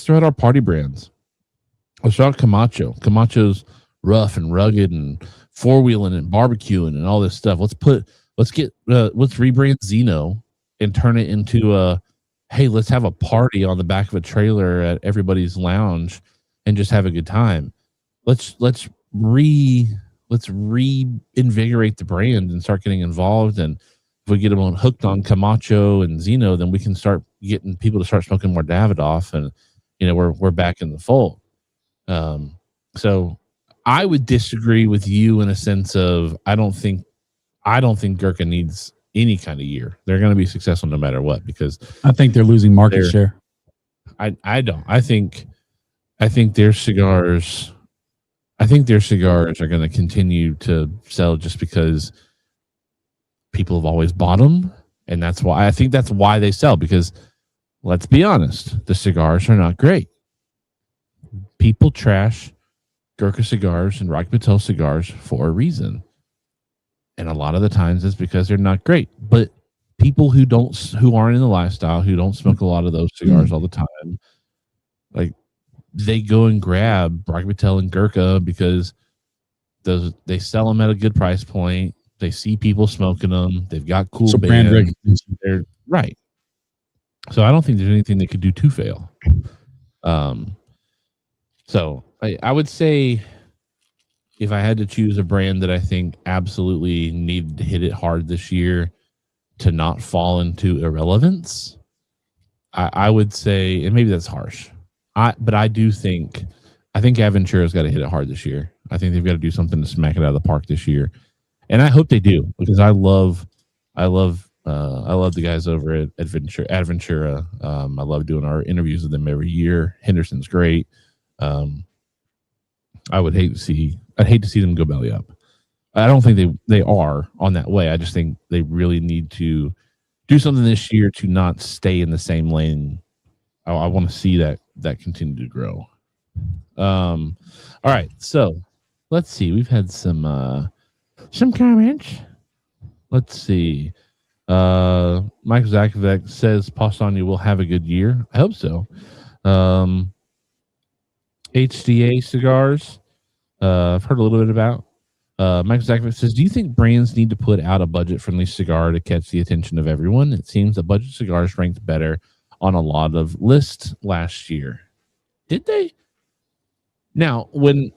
our party brands. Let's throw out Camacho. Camacho's rough and rugged and four-wheeling and barbecuing and all this stuff. Let's rebrand Zeno and turn it into hey, let's have a party on the back of a trailer at everybody's lounge and just have a good time. Let's reinvigorate the brand and start getting involved. And if we get them hooked on Camacho and Zeno, then we can start getting people to start smoking more Davidoff, and we're back in the fold. So I would disagree with you in a sense of I don't think Gurkha needs any kind of year. They're going to be successful no matter what, because I think they're losing market share. I don't. I think their cigars. I think their cigars are going to continue to sell just because people have always bought them, and that's why I think that's why they sell. Because let's be honest, the cigars are not great. People trash Gurkha cigars and Rocky Patel cigars for a reason, and a lot of the times it's because they're not great. But people who aren't in the lifestyle, who don't smoke a lot of those cigars all the time, like, they go and grab Rocky Patel and Gurkha because they sell them at a good price point. They see people smoking them. They've got cool brand recognition. They're right. So I don't think there's anything they could do to fail. So I would say, if I had to choose a brand that I think absolutely needed to hit it hard this year to not fall into irrelevance, I would say, and maybe that's harsh, but I think Aventura's got to hit it hard this year. I think they've got to do something to smack it out of the park this year, and I hope they do, because I love the guys over at Adventura. I love doing our interviews with them every year. Henderson's great. I'd hate to see them go belly up. I don't think they are on that way. I just think they really need to do something this year to not stay in the same lane. I want to see that continue to grow. All right, so let's see. We've had some comments. Let's see. Michael Zakovic says Pausania will have a good year. I hope so. HDA cigars. I've heard a little bit about. Michael Zakovic says, do you think brands need to put out a budget-friendly cigar to catch the attention of everyone? It seems that budget cigars ranked better on a lot of lists last year. Did they? Now, when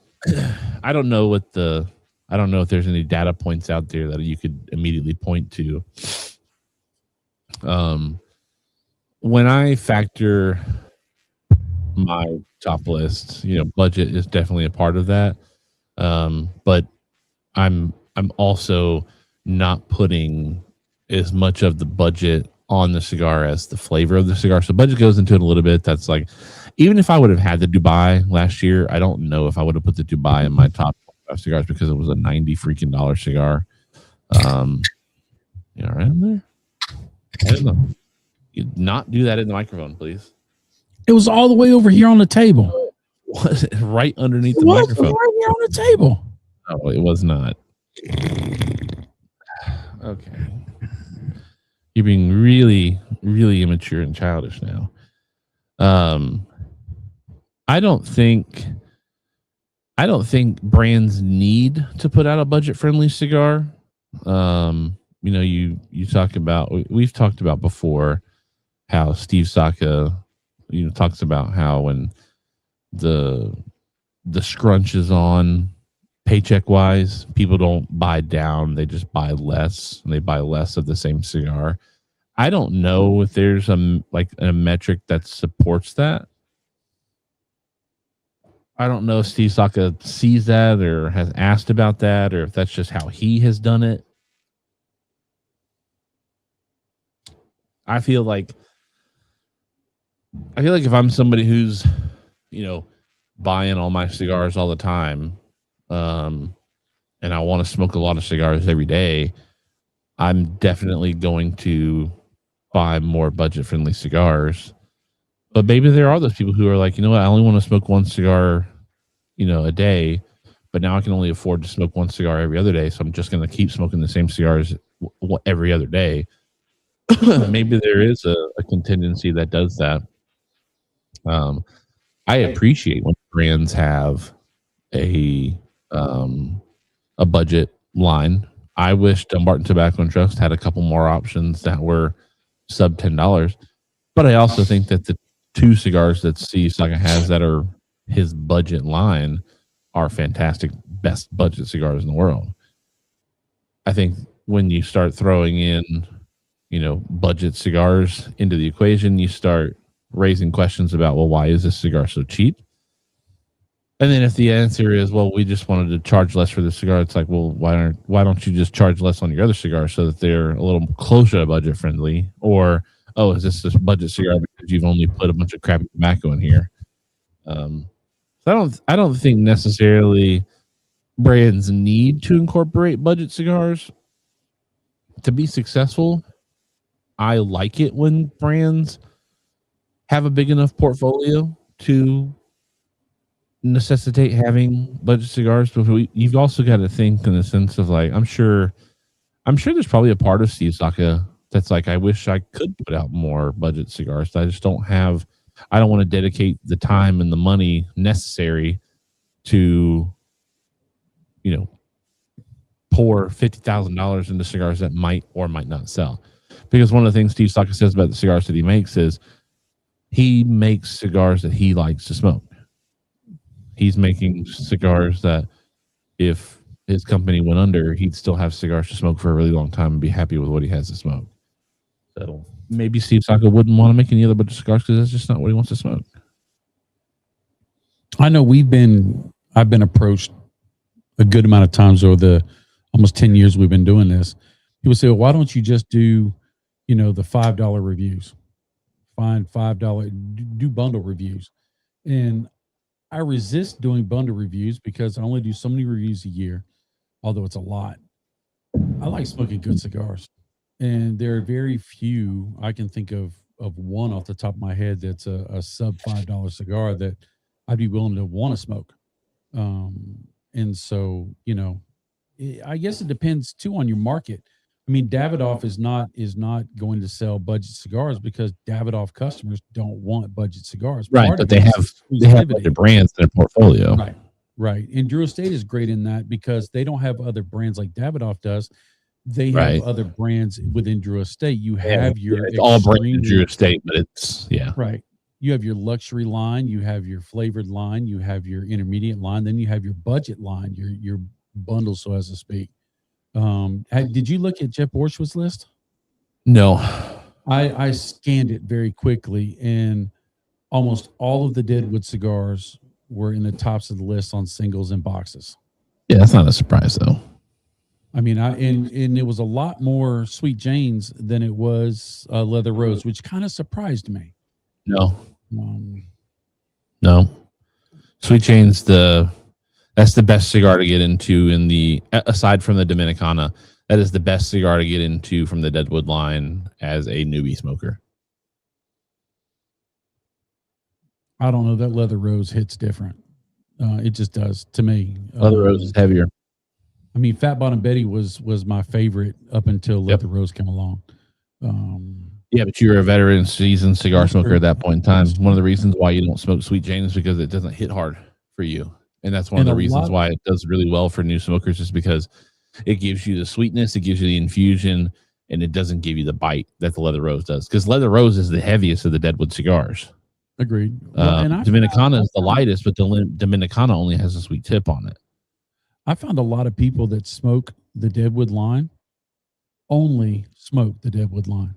I don't know if there's any data points out there that you could immediately point to. When I factor my top list. Budget is definitely a part of that. But I'm also not putting as much of the budget on the cigar as the flavor of the cigar. So budget goes into it a little bit. That's like, even if I would have had the Dubai last year, I don't know if I would have put the Dubai in my top 5 cigars because it was a $90 freaking cigar. You all right in there? I don't know. You not do that in the microphone, please. It was all the way over here on the table. Was it right underneath the microphone? Right here on the table. No, it was not. Okay. You're being really, really immature and childish now. I don't think brands need to put out a budget-friendly cigar. You talk about, we've talked about before how Steve Saka, talks about how when the scrunch is on paycheck wise, people don't buy down, they just buy less, and they buy less of the same cigar. I don't know if there's a metric that supports that. I don't know if Steve Saka sees that or has asked about that, or if that's just how he has done it. I feel like if I'm somebody who's, buying all my cigars all the time, and I want to smoke a lot of cigars every day, I'm definitely going to buy more budget-friendly cigars. But maybe there are those people who are like, I only want to smoke one cigar, a day, but now I can only afford to smoke one cigar every other day, so I'm just going to keep smoking the same cigars every other day. Maybe there is a contingency that does that. I appreciate when brands have a budget line. I wish Dumbarton Tobacco and Trust had a couple more options that were sub $10. But I also think that the 2 cigars that Steve Saka has that are his budget line are fantastic, best budget cigars in the world. I think when you start throwing in, budget cigars into the equation, you start raising questions about, well, why is this cigar so cheap? And then if the answer is, well, we just wanted to charge less for the cigar, it's like, well, why don't you just charge less on your other cigars so that they're a little closer to budget friendly? Or, oh, is this budget cigar because you've only put a bunch of crappy tobacco in here? So I don't think necessarily brands need to incorporate budget cigars to be successful. I like it when brands have a big enough portfolio to necessitate having budget cigars, but you've also got to think in the sense of like, I'm sure there's probably a part of Steve Saka that's like, I wish I could put out more budget cigars. I don't want to dedicate the time and the money necessary to, pour $50,000 into cigars that might or might not sell. Because one of the things Steve Saka says about the cigars that he makes is he makes cigars that he likes to smoke. He's making cigars that if his company went under, he'd still have cigars to smoke for a really long time and be happy with what he has to smoke. So maybe Steve Saka wouldn't want to make any other budget cigars because that's just not what he wants to smoke. I know I've been approached a good amount of times over the almost 10 years we've been doing this. People say, well, why don't you just do, the $5 reviews? Find $5, do bundle reviews. And I resist doing bundle reviews because I only do so many reviews a year, although it's a lot. I like smoking good cigars. And there are very few, I can think of one off the top of my head that's a sub $5 cigar that I'd be willing to want to smoke. And so, I guess it depends too on your market. I mean, Davidoff is not going to sell budget cigars because Davidoff customers don't want budget cigars. Right, but they have budget brands in their portfolio. Right. And Drew Estate is great in that because they don't have other brands like Davidoff does. They have other brands within Drew Estate. You have it's all brand Drew Estate, but it's right. You have your luxury line, you have your flavored line, you have your intermediate line, then you have your budget line, your bundle, so as to speak. Did you look at Jeff Borchwood's list? No. I scanned it very quickly, and almost all of the Deadwood cigars were in the tops of the list on singles and boxes. Yeah, that's not a surprise though. I mean, and it was a lot more Sweet Janes than it was Leather Rose, which kind of surprised me. No, Um, no. Sweet Jane's that's the best cigar to get into aside from the Dominicana. That is the best cigar to get into from the Deadwood line as a newbie smoker. I don't know, that Leather Rose hits different. It just does to me. Leather Rose is heavier. I mean, Fat Bottom Betty was my favorite up until Leather Rose came along. Yeah, but you're a veteran, seasoned cigar smoker at that point in time. One of the reasons why you don't smoke Sweet Jane is because it doesn't hit hard for you. And that's one of the reasons why it does really well for new smokers, is because it gives you the sweetness, it gives you the infusion, and it doesn't give you the bite that the Leather Rose does. Because Leather Rose is the heaviest of the Deadwood cigars. Agreed. Dominicana is the lightest, but the Dominicana only has a sweet tip on it. I found a lot of people that smoke the Deadwood line only smoke the Deadwood line.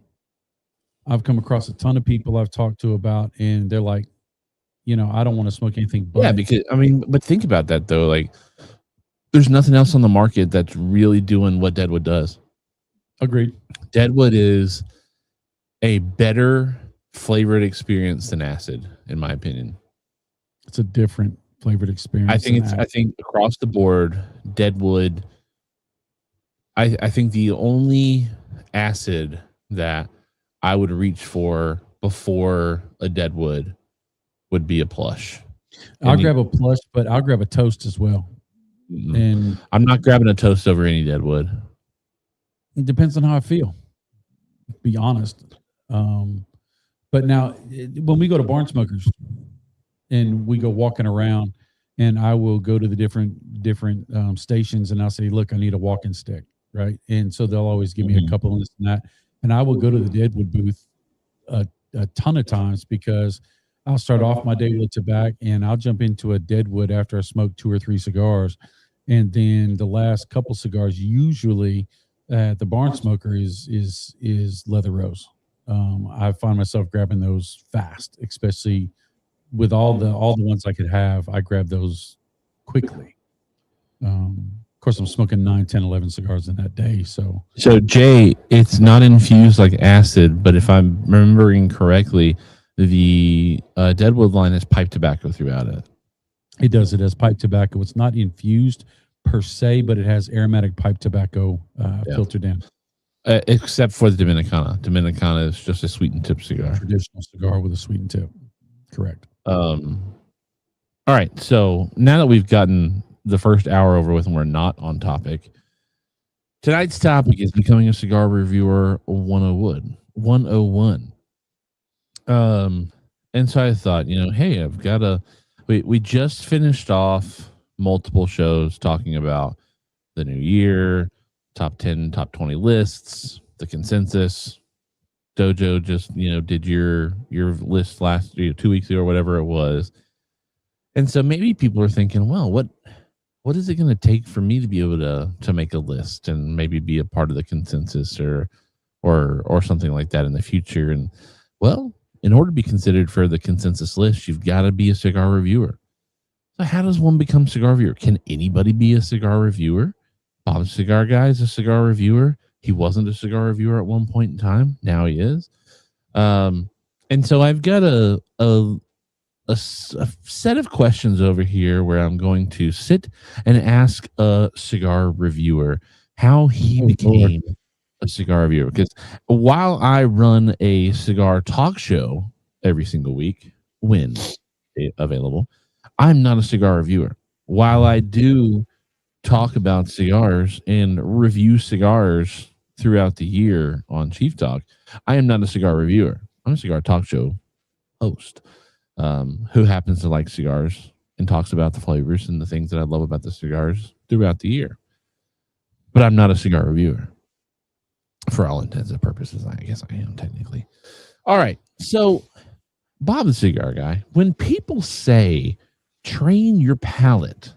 I've come across a ton of people I've talked to about, and they're like, I don't want to smoke anything but. Yeah, because, but think about that, though. Like, there's nothing else on the market that's really doing what Deadwood does. Agreed. Deadwood is a better flavored experience than acid, in my opinion. It's a different flavored experience. I think across the board, Deadwood, I think the only acid that I would reach for before a Deadwood would be a Plush. I'll grab a Plush, but I'll grab a Toast as well. And I'm not grabbing a Toast over any Deadwood. It depends on how I feel, to be honest. But now, when we go to Barn Smokers and we go walking around, and I will go to the different stations, and I'll say, look, I need a walking stick, right? And so they'll always give me a couple of this and that. And I will go to the Deadwood booth a ton of times, because I'll start off my day with tobacco, and I'll jump into a Deadwood after I smoke 2 or 3 cigars. And then the last couple cigars, usually at the Barn Smoker, is Leather Rose. I find myself grabbing those fast, especially with all the ones I could have. I grab those quickly. Of course, I'm smoking 9, 10, 11 cigars in that day. So Jay, it's not infused like acid, but if I'm remembering correctly, the Deadwood line has pipe tobacco throughout it. It does. It has pipe tobacco. It's not infused per se, but it has aromatic pipe tobacco filtered in. Except for the Dominicana. Dominicana is just a sweetened tip cigar. Traditional cigar with a sweetened tip. Correct. All right. So now that we've gotten the first hour over with and we're not on topic, tonight's topic is becoming a cigar reviewer 101. And so I thought, hey, I've got we just finished off multiple shows talking about the new year, top 10, top 20 lists, the consensus. Dojo just, did your list last 2 weeks ago or whatever it was. And so maybe people are thinking, well, what is it going to take for me to be able to make a list and maybe be a part of the consensus or something like that in the future? And well, in order to be considered for the consensus list, you've got to be a cigar reviewer. So how does one become a cigar reviewer? Can anybody be a cigar reviewer? Bob Cigar Guy is a cigar reviewer. He wasn't a cigar reviewer at one point in time. Now he is. And so I've got a set of questions over here where I'm going to sit and ask a cigar reviewer how he became a cigar reviewer. Because while I run a cigar talk show every single week, when available, I'm not a cigar reviewer. While I do talk about cigars and review cigars throughout the year on Chief Talk, I am not a cigar reviewer. I'm a cigar talk show host who happens to like cigars and talks about the flavors and the things that I love about the cigars throughout the year. But I'm not a cigar reviewer. For all intents and purposes, I guess I am technically. All right. So, Bob the Cigar Guy, when people say train your palate,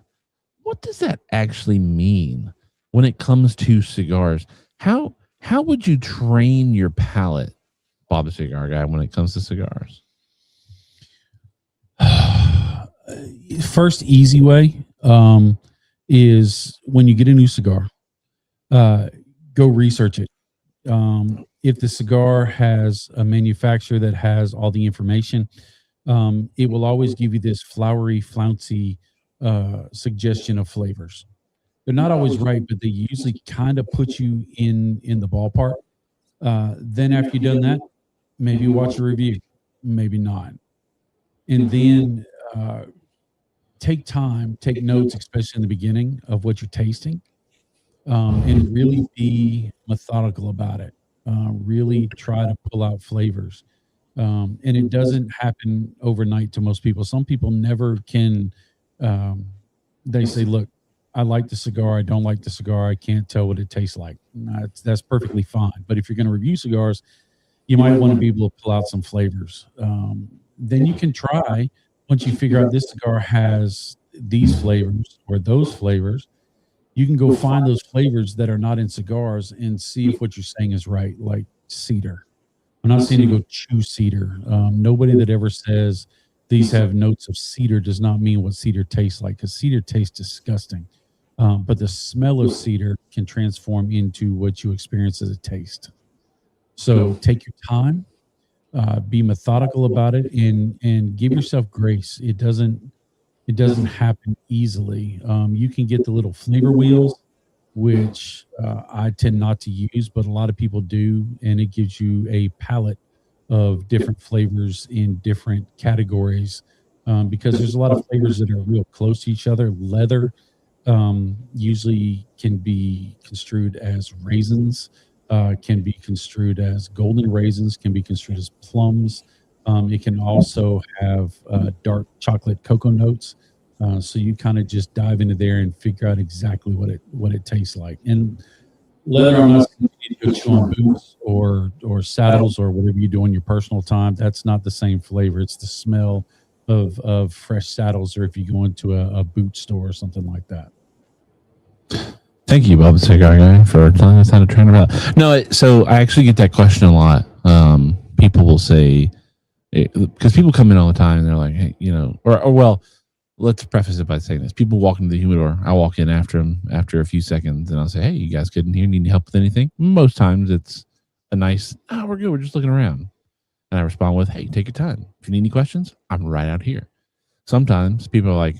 what does that actually mean when it comes to cigars? How would you train your palate, Bob the Cigar Guy, when it comes to cigars? first easy way is when you get a new cigar, go research it. If the cigar has a manufacturer that has all the information, it will always give you this flowery, flouncy suggestion of flavors. They're not always right, but they usually kind of put you in the ballpark. Then after you've done that, maybe watch a review, maybe not, and then take time, take notes, especially in the beginning of what you're tasting, and really be methodical about it. Really try to pull out flavors. And it doesn't happen overnight to most people. Some people never can. They say, look, I like the cigar. I don't like the cigar. I can't tell what it tastes like. That's perfectly fine. But if you're going to review cigars, you might want to be able to pull out some flavors. Then you can try, once you figure out this cigar has these flavors or those flavors, you can go find those flavors that are not in cigars and see if what you're saying is right, like cedar. I'm not saying to go chew cedar. Nobody that ever says these have notes of cedar does not mean what cedar tastes like, because cedar tastes disgusting. But the smell of cedar can transform into what you experience as a taste. So take your time, be methodical about it, and give yourself grace. It doesn't happen easily. You can get the little flavor wheels, which I tend not to use, but a lot of people do, and it gives you a palette of different flavors in different categories, because there's a lot of flavors that are real close to each other. Leather usually can be construed as raisins, can be construed as golden raisins, can be construed as plums. It can also have dark chocolate cocoa notes. So you kind of just dive into there and figure out exactly what it tastes like. And leather, I'm not saying you need to go chew on boots or saddles or whatever you do on your personal time. That's not the same flavor. It's the smell of fresh saddles, or if you go into a boot store or something like that. Thank you, Bob Cigar Guy, for telling us how to train about. No, so I actually get that question a lot. People will say, because people come in all the time and they're like, hey, or well, let's preface it by saying this. People walk into the humidor. I walk in after them after a few seconds, and I'll say, hey, you guys good in here? Need any help with anything? Most times it's a nice, we're good. We're just looking around. And I respond with, hey, take your time. If you need any questions, I'm right out here. Sometimes people are like,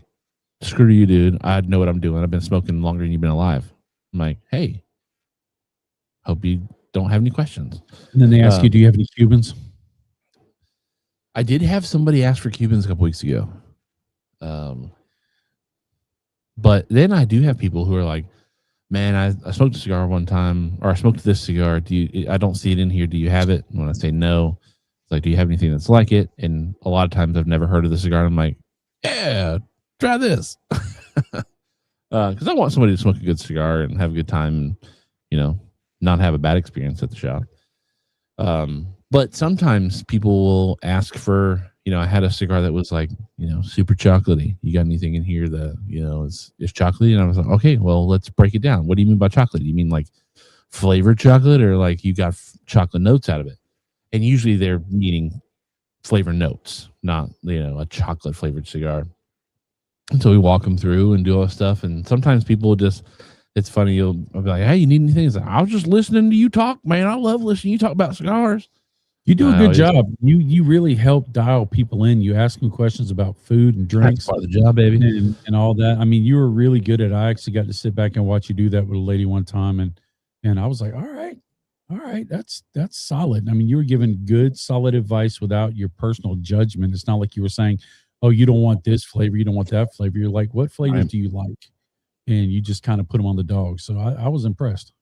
screw you, dude. I know what I'm doing. I've been smoking longer than you've been alive. I'm like, hey, hope you don't have any questions. And then they ask you, do you have any Cubans? I did have somebody ask for Cubans a couple weeks ago. But then I do have people who are like, man, I smoked a cigar one time, or I smoked this cigar. I don't see it in here. Do you have it? And when I say no, it's like, do you have anything that's like it? And a lot of times I've never heard of the cigar. I'm like, yeah, try this. Because I want somebody to smoke a good cigar and have a good time and, not have a bad experience at the shop. But sometimes people will ask for, I had a cigar that was like, super chocolatey. You got anything in here that, is chocolatey? And I was like, okay, well, let's break it down. What do you mean by chocolate? Do you mean like flavored chocolate, or like you got chocolate notes out of it? And usually they're meaning flavor notes, not, a chocolate flavored cigar. And so we walk them through and do all this stuff. And sometimes people just, it's funny. I'll be like, hey, you need anything? It's like, I was just listening to you talk, man. I love listening to you talk about cigars. You do a good job. You really help dial people in. You ask them questions about food and drinks. That's part of the job, baby. And all that. I mean, you were really good at it. I actually got to sit back and watch you do that with a lady one time. And I was like, all right, that's solid. I mean, you were giving good, solid advice without your personal judgment. It's not like you were saying, oh, you don't want this flavor, you don't want that flavor. You're like, what flavors do you like? And you just kind of put them on the dog. So I was impressed.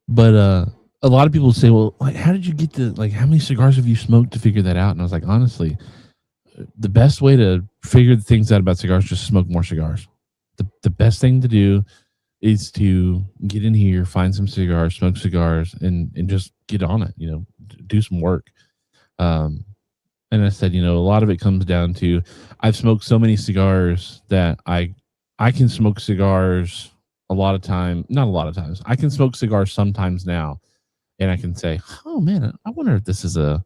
But a lot of people say, well, like, how did you get to, like, how many cigars have you smoked to figure that out? And I was like, honestly, the best way to figure things out about cigars is just smoke more cigars. The best thing to do is to get in here, find some cigars, smoke cigars, and just get on it, do some work. And I said, a lot of it comes down to, I've smoked so many cigars that I can smoke cigars not a lot of times. I can smoke cigars sometimes now, and I can say, oh man, I wonder if this is a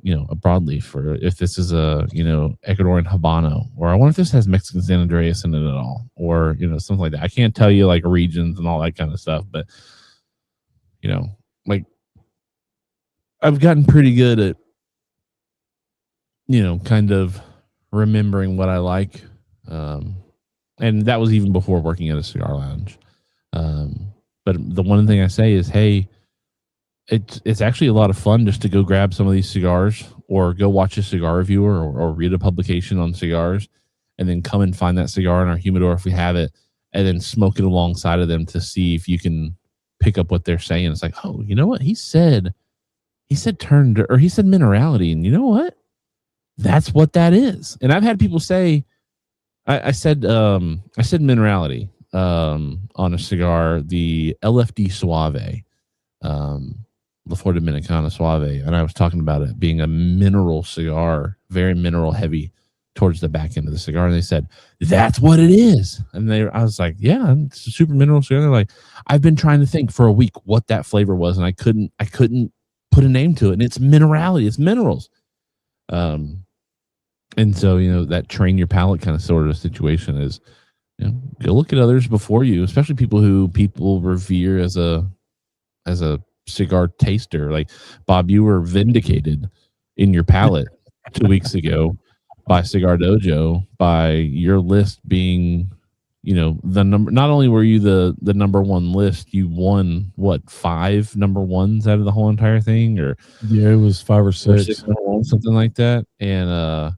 a broadleaf, or if this is a Ecuadorian Habano, or I wonder if this has Mexican San Andreas in it at all, or something like that. I can't tell you like regions and all that kind of stuff, but like I've gotten pretty good at kind of remembering what I like, and that was even before working at a cigar lounge. But the one thing I say is, hey, it's actually a lot of fun just to go grab some of these cigars, or go watch a cigar reviewer, or read a publication on cigars, and then come and find that cigar in our humidor if we have it, and then smoke it alongside of them to see if you can pick up what they're saying. It's like, oh, you know what? He said turned, or he said minerality, and you know what? That's what that is. And I've had people say, I said minerality on a cigar, the LFD Suave, La Flor Dominicana Suave, and I was talking about it being a mineral cigar, very mineral heavy towards the back end of the cigar, and they said that's what it is. And I was like, yeah, it's a super mineral cigar. They're like, I've been trying to think for a week what that flavor was, and I couldn't put a name to it. And it's minerality, it's minerals. And so that train your palate kind of sort of situation is, go look at others before you, especially people who people revere as a cigar taster. Like Bob, you were vindicated in your palate 2 weeks ago by Cigar Dojo, by your list being the number. Not only were you the number one list, you won what, 5 number ones out of the whole entire thing, or yeah, it was 5 or 6 something like that. And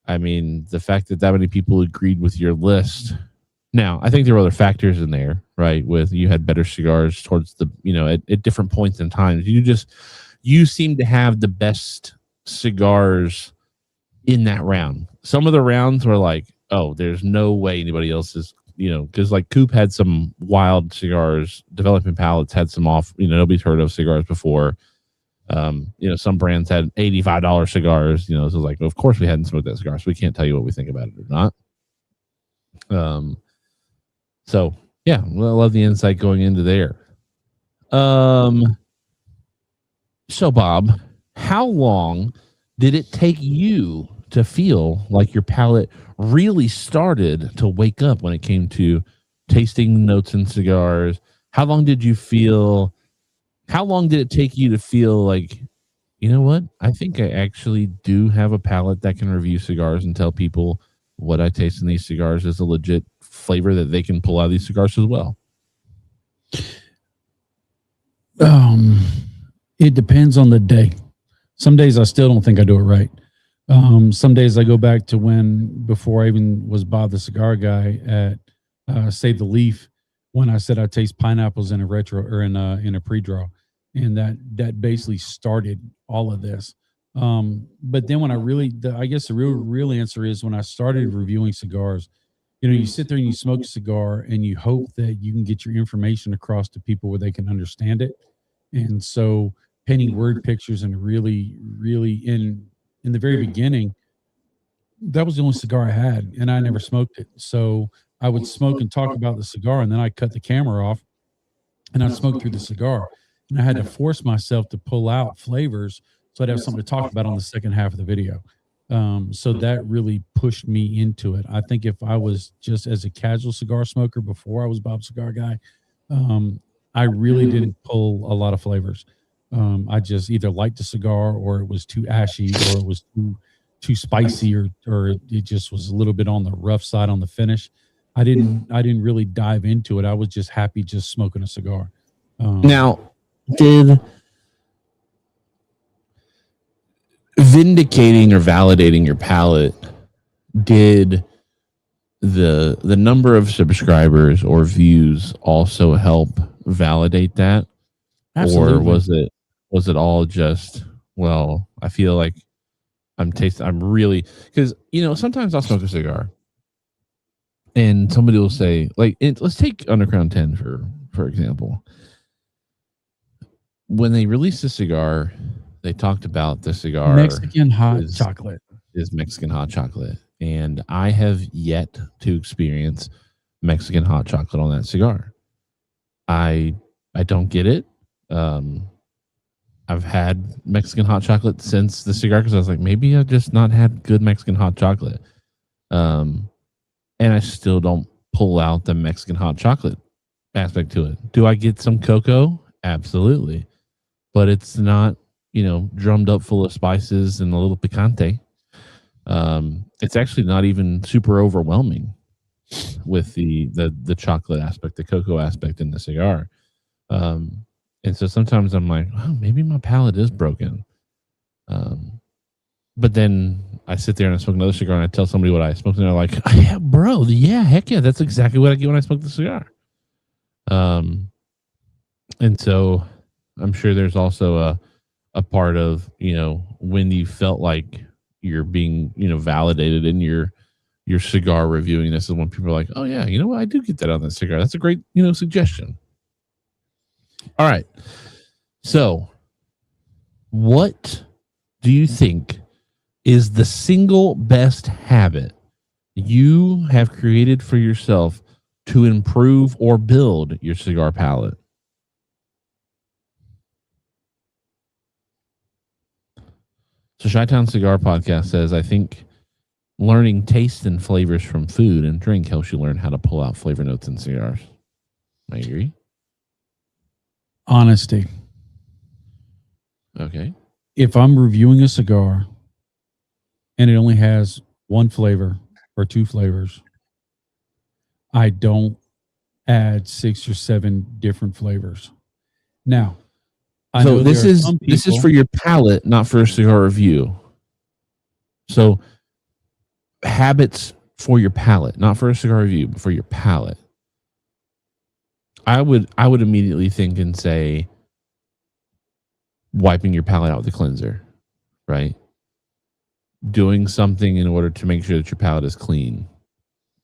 I mean, the fact that many people agreed with your list. Now, I think there were other factors in there, right? With you had better cigars towards the, at different points in time. You seem to have the best cigars in that round. Some of the rounds were like, oh, there's no way anybody else is, because like Coop had some wild cigars, Developing Palates had some off, nobody's heard of cigars before. Some brands had $85 cigars, so it was like, well, of course we hadn't smoked that cigar, so we can't tell you what we think about it or not. So yeah, well, I love the insight going into there. So Bob, how long did it take you to feel like your palate really started to wake up when it came to tasting notes in cigars? How long did it take you to feel like, you know what? I think I actually do have a palate that can review cigars and tell people what I taste in these cigars is a legit flavor that they can pull out of these cigars as well. It depends on the day. Some days I still don't think I do it right. Some days I go back to before I even was Bob the Cigar Guy at Save the Leaf, when I said I taste pineapples in a retro, or in a pre-draw, and that basically started all of this. But then when I guess the real answer is when I started reviewing cigars. You sit there and you smoke a cigar and you hope that you can get your information across to people where they can understand it. And so painting word pictures, and really in the very beginning, that was the only cigar I had, and I never smoked it. So I would smoke and talk about the cigar, and then I'd cut the camera off and I'd smoke through the cigar. And I had to force myself to pull out flavors so I'd have something to talk about on the second half of the video. So that really pushed me into it. I think if I was just as a casual cigar smoker before I was Bob Cigar Guy, I really didn't pull a lot of flavors. I just either liked the cigar, or it was too ashy, or it was too spicy, or it just was a little bit on the rough side on the finish. I didn't really dive into it. I was just happy just smoking a cigar. Now, did vindicating or validating your palate, did the number of subscribers or views also help validate that? Absolutely. Or was it all just, well, I feel like I'm really, because sometimes I'll smoke a cigar and somebody will say, like, let's take Underground 10 for example. When they released the cigar, they talked about the cigar Mexican hot chocolate. Is Mexican hot chocolate. And I have yet to experience Mexican hot chocolate on that cigar. I don't get it. I've had Mexican hot chocolate since the cigar because I was like, maybe I've just not had good Mexican hot chocolate. And I still don't pull out the Mexican hot chocolate aspect to it. Do I get some cocoa? Absolutely. But it's not, drummed up full of spices and a little picante. It's actually not even super overwhelming with the chocolate aspect, the cocoa aspect in the cigar. And so sometimes I'm like, oh, maybe my palate is broken. But then I sit there and I smoke another cigar and I tell somebody what I smoked and they're like, yeah, bro, yeah, heck yeah, that's exactly what I get when I smoke the cigar. And so I'm sure there's also a part of, when you felt like you're being, validated in your cigar reviewing. This is when people are like, oh yeah, you know what? I do get that on that cigar. That's a great, suggestion. All right. So what do you think is the single best habit you have created for yourself to improve or build your cigar palate? So Chi-Town Cigar Podcast says, I think learning taste and flavors from food and drink helps you learn how to pull out flavor notes in cigars. I agree. Honesty. Okay. If I'm reviewing a cigar and it only has one flavor or two flavors, I don't add 6 or 7 different flavors. Now, so this is for your palate, not for a cigar review. So habits for your palate, not for a cigar review, but for your palate. I would immediately think and say wiping your palate out with a cleanser, right? Doing something in order to make sure that your palate is clean.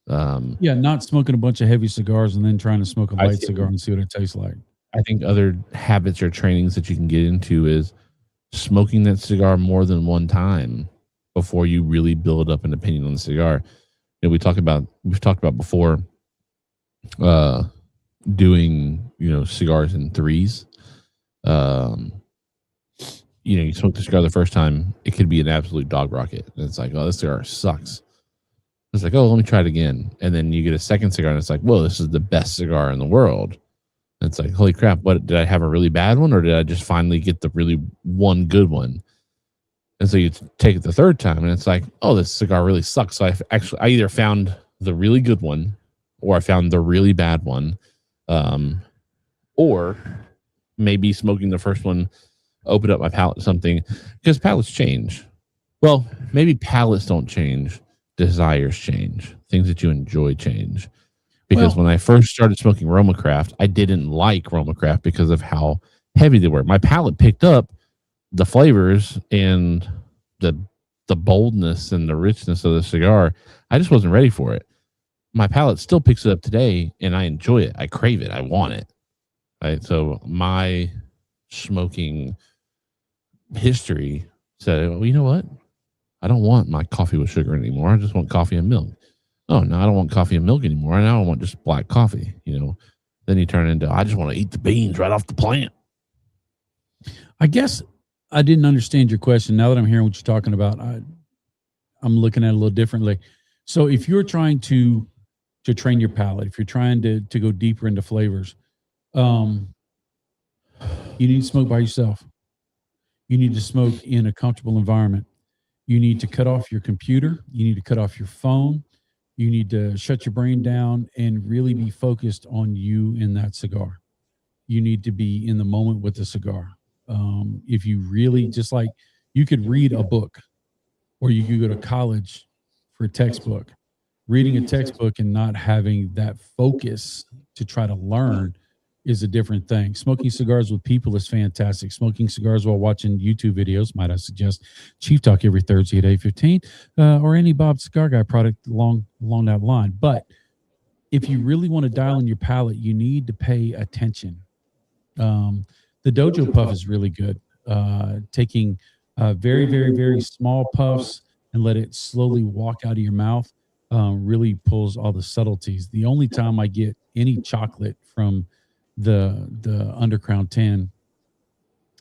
Not smoking a bunch of heavy cigars and then trying to smoke a light cigar and see what it tastes like. I think other habits or trainings that you can get into is smoking that cigar more than one time before you really build up an opinion on the cigar. We've talked about before doing, cigars in threes. You smoke the cigar the first time, it could be an absolute dog rocket. And it's like, oh, this cigar sucks. It's like, oh, let me try it again. And then you get a second cigar and it's like, whoa, this is the best cigar in the world. And it's like, holy crap, what did I have a really bad one or did I just finally get the really one good one? And so you take it the third time and it's like, oh, this cigar really sucks. So I either found the really good one or I found the really bad one. Or maybe smoking the first one opened up my palate to something, because palates change. Well, maybe palates don't change. Desires change. Things that you enjoy change. Because when I first started smoking Roma Craft, I didn't like Roma Craft because of how heavy they were. My palate picked up the flavors and the boldness and the richness of the cigar. I just wasn't ready for it. My palate still picks it up today, and I enjoy it. I crave it. I want it. Right? So my smoking history said, well, you know what? I don't want my coffee with sugar anymore. I just want coffee and milk. Oh, no, I don't want coffee and milk anymore. Now I want just black coffee, Then you turn into, I just want to eat the beans right off the plant. I guess I didn't understand your question. Now that I'm hearing what you're talking about, I'm looking at it a little differently. So if you're trying to train your palate, if you're trying to go deeper into flavors, you need to smoke by yourself. You need to smoke in a comfortable environment. You need to cut off your computer. You need to cut off your phone. You need to shut your brain down and really be focused on you in that cigar. You need to be in the moment with the cigar. If you really, just like you could read a book or you could go to college for a textbook, reading a textbook and not having that focus to try to learn is a different thing. Smoking cigars with people is fantastic. Smoking cigars while watching YouTube videos, might I suggest Chief Talk every Thursday at 8:15, or any Bob Cigar Guy product along that line. But if you really want to dial in your palate, you need to pay attention. The Dojo Puff is really good. Taking very, very, very small puffs and let it slowly walk out of your mouth really pulls all the subtleties. The only time I get any chocolate from the Undercrown 10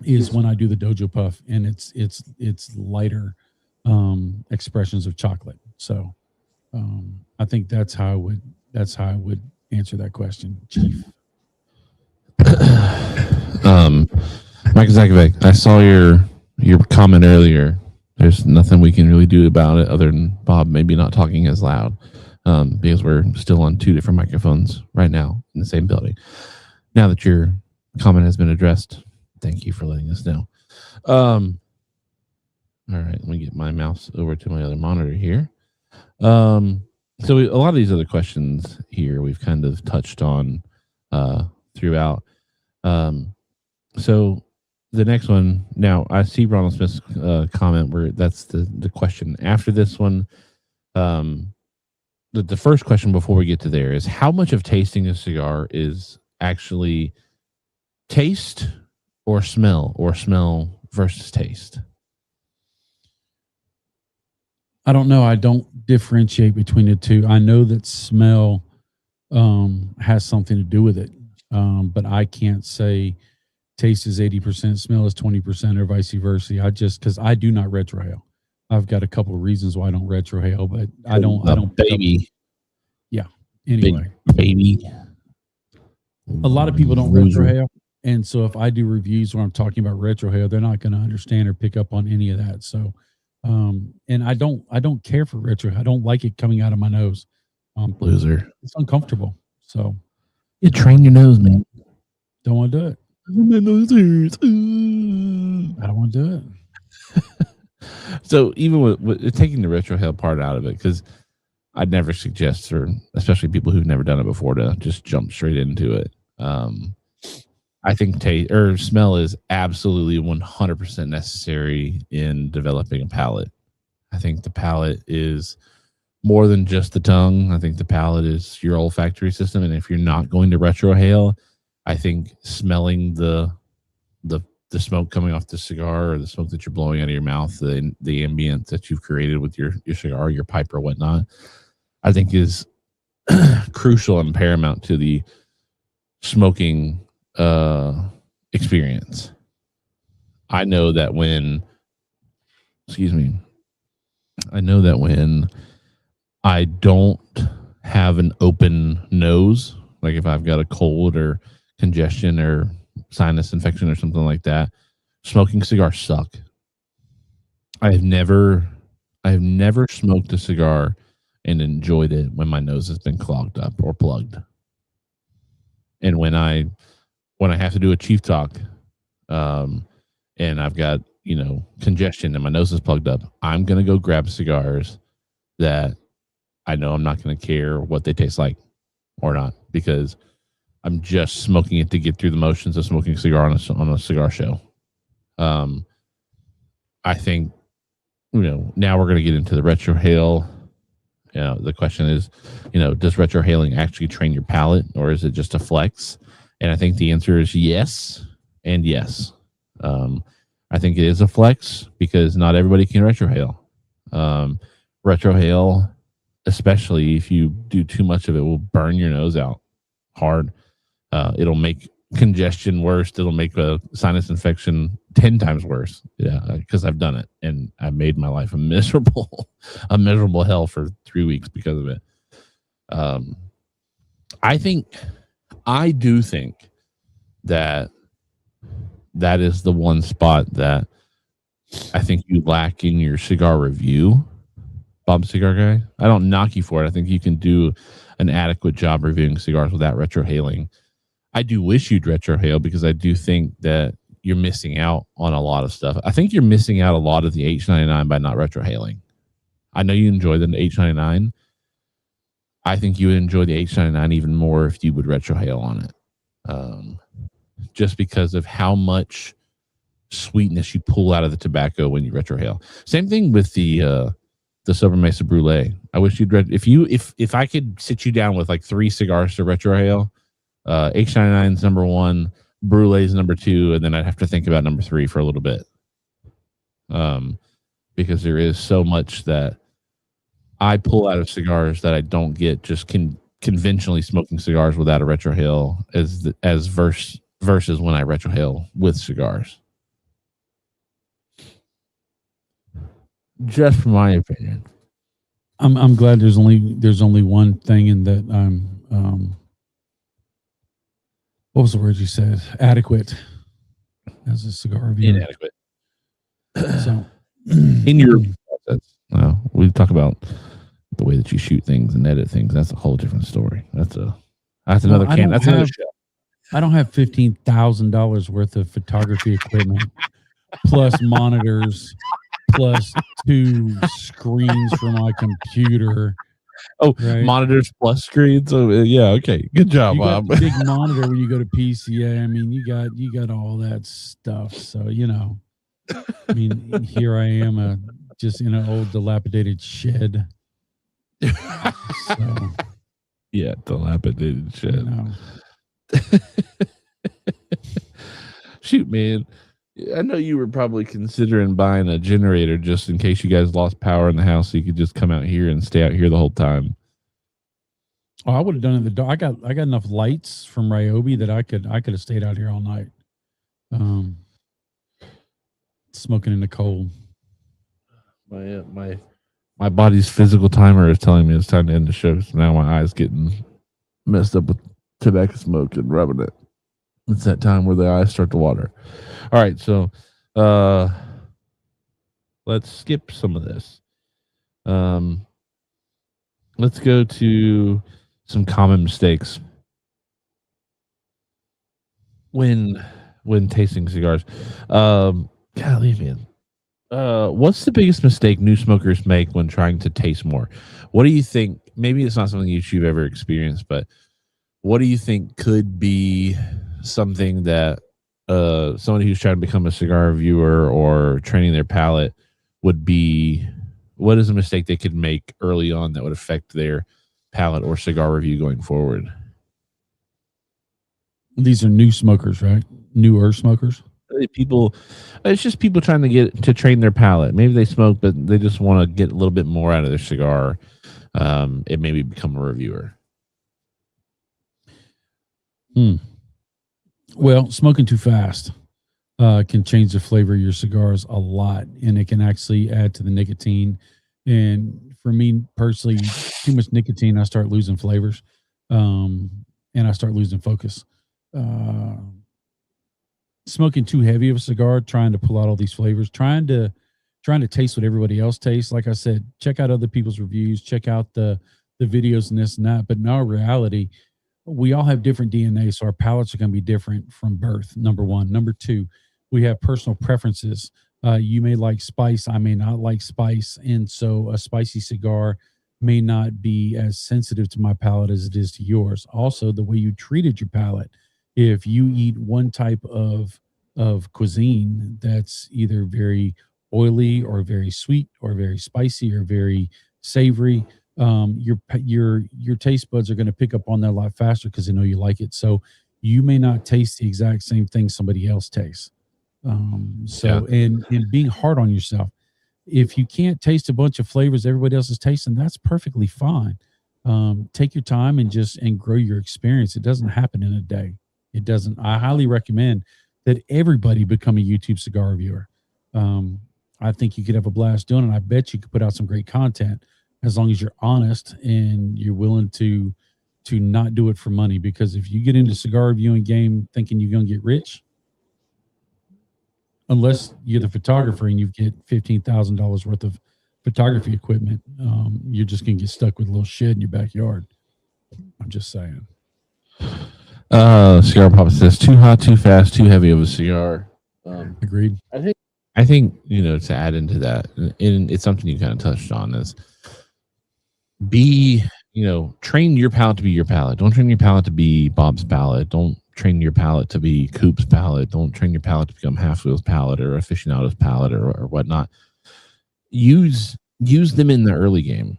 is when I do the Dojo Puff, and it's lighter expressions of chocolate. So I think that's how I would answer that question, Chief. Mike Zakovic, I saw your comment earlier. There's nothing we can really do about it other than Bob maybe not talking as loud, because we're still on 2 different microphones right now in the same building. Now that your comment has been addressed, thank you for letting us know. All right, let me get my mouse over to my other monitor here. So a lot of these other questions here we've kind of touched on throughout. So the next one, now I see Ronald Smith's comment where that's the question after this one. The first question before we get to there is, how much of tasting a cigar is actually taste or smell versus taste? I don't know. I don't differentiate between the two. I know that smell has something to do with it, but I can't say taste is 80%, smell is 20%, or vice versa. Because I do not retrohale. I've got a couple of reasons why I don't retrohale, but I don't baby. Yeah. Anyway, baby. A lot of people don't retrohale, and so if I do reviews where I'm talking about retrohale, they're not going to understand or pick up on any of that. So, and I don't care for retrohale. I don't like it coming out of my nose. Loser. It's uncomfortable. So, you train your nose, man. Don't want to do it. My nose hurts. I don't want to do it. So even with taking the retrohale part out of it, because I'd never suggest, for especially people who've never done it before, to just jump straight into it. I think taste or smell is absolutely 100% necessary in developing a palate. I think the palate is more than just the tongue. I think the palate is your olfactory system, and if you're not going to retrohale, I think smelling the smoke coming off the cigar, or the smoke that you're blowing out of your mouth, the ambient that you've created with your cigar, your pipe or whatnot, I think is crucial and paramount to the smoking experience. I know that when I don't have an open nose, like if I've got a cold or congestion or sinus infection or something like that, smoking cigars suck. I have never smoked a cigar and enjoyed it when my nose has been clogged up or plugged. And when I have to do a chief talk, and I've got, congestion and my nose is plugged up, I'm going to go grab cigars that I know I'm not going to care what they taste like or not, because I'm just smoking it to get through the motions of smoking a cigar on a cigar show. I think, now we're going to get into the retrohale. The question is, does retrohaling actually train your palate, or is it just a flex? And I think the answer is yes and yes. I think it is a flex because not everybody can retrohale. Retrohale, especially if you do too much of it, will burn your nose out hard. It'll make congestion worse. It'll make a sinus infection 10 times worse. Yeah, because I've done it, and I made my life a miserable hell for 3 weeks because of it. I do think that is the one spot that I think you lack in your cigar review, Bob Cigar Guy. I don't knock you for it. I think you can do an adequate job reviewing cigars without retrohaling. I do wish you'd retrohale, because I do think that you're missing out on a lot of stuff. I think you're missing out a lot of the H99 by not retrohaling. I know you enjoy the H99. I think you would enjoy the H99 even more if you would retrohale on it. Just because of how much sweetness you pull out of the tobacco when you retrohale. Same thing with the Sober Mesa Brulee. I wish you'd if I could sit you down with like 3 cigars to retrohale, H99 is number 1, Brulee is number 2, and then I'd have to think about number 3 for a little bit. Because there is so much that I pull out of cigars that I don't get just conventionally smoking cigars without a retrohale versus when I retrohale with cigars. Just my opinion. I'm glad there's only one thing in that I'm what was the word you said? Adequate as a cigar reviewer. Inadequate. So In your process, we talk about the way that you shoot things and edit things. That's a whole different story. That's another Well, can. That's another show. I don't have $15,000 worth of photography equipment, plus monitors, plus 2 screens for my computer. Oh, right? monitors plus screens. Oh, yeah. Okay. Good job, You got Bob. the big monitor when you go to PCA. I mean, you got all that stuff. So I mean, here I am, just in an old dilapidated shed. So, yeah, dilapidated shed. Shoot, man. I know you were probably considering buying a generator just in case you guys lost power in the house, so you could just come out here and stay out here the whole time. Oh, I would have done it in the dark. I got enough lights from Ryobi that I could have stayed out here all night, smoking in the cold. My body's physical timer is telling me it's time to end the show. So now my eyes getting messed up with tobacco smoke and rubbing it. It's that time where the eyes start to water. All right, so let's skip some of this. Let's go to some common mistakes when tasting cigars. Golly, man. What's the biggest mistake new smokers make when trying to taste more? What do you think? Maybe it's not something you've ever experienced, but what do you think could be something that somebody who's trying to become a cigar reviewer or training their palate would be? What is a mistake they could make early on that would affect their palate or cigar review going forward? These are new smokers, right? Newer smokers. It's just people trying to get to train their palate. Maybe they smoke, but they just want to get a little bit more out of their cigar. It maybe become a reviewer. Well, smoking too fast can change the flavor of your cigars a lot, and it can actually add to the nicotine. And for me personally, too much nicotine, I start losing flavors, and I start losing focus. Smoking too heavy of a cigar, trying to pull out all these flavors, trying to taste what everybody else tastes. Like I said, check out other people's reviews, check out the videos and this and that. But in our reality, we all have different DNA, so our palates are going to be different from birth. Number one. Number two, we have personal preferences. You may like spice, I may not like spice, and so a spicy cigar may not be as sensitive to my palate as it is to yours. Also, the way you treated your palate. If you eat one type of cuisine that's either very oily or very sweet or very spicy or very savory, your taste buds are going to pick up on that a lot faster because they know you like it. So you may not taste the exact same thing somebody else tastes. And being hard on yourself. If you can't taste a bunch of flavors everybody else is tasting, that's perfectly fine. Take your time and grow your experience. It doesn't happen in a day. It doesn't. I highly recommend that everybody become a YouTube cigar reviewer. I think you could have a blast doing it. I bet you could put out some great content as long as you're honest and you're willing to not do it for money. Because if you get into cigar reviewing game thinking you're going to get rich, unless you're the photographer and you get $15,000 worth of photography equipment, you're just going to get stuck with a little shed in your backyard. I'm just saying. Cigar Papa says too hot, too fast, too heavy of a cigar. Agreed. I think to add into that, and it's something you kind of touched on, is train your palate to be your palate. Don't train your palate to be Bob's palate. Don't train your palate to be Coop's palate. Don't train your palate to become Half Wheel's palate or Aficionado's palate or whatnot. Use them in the early game,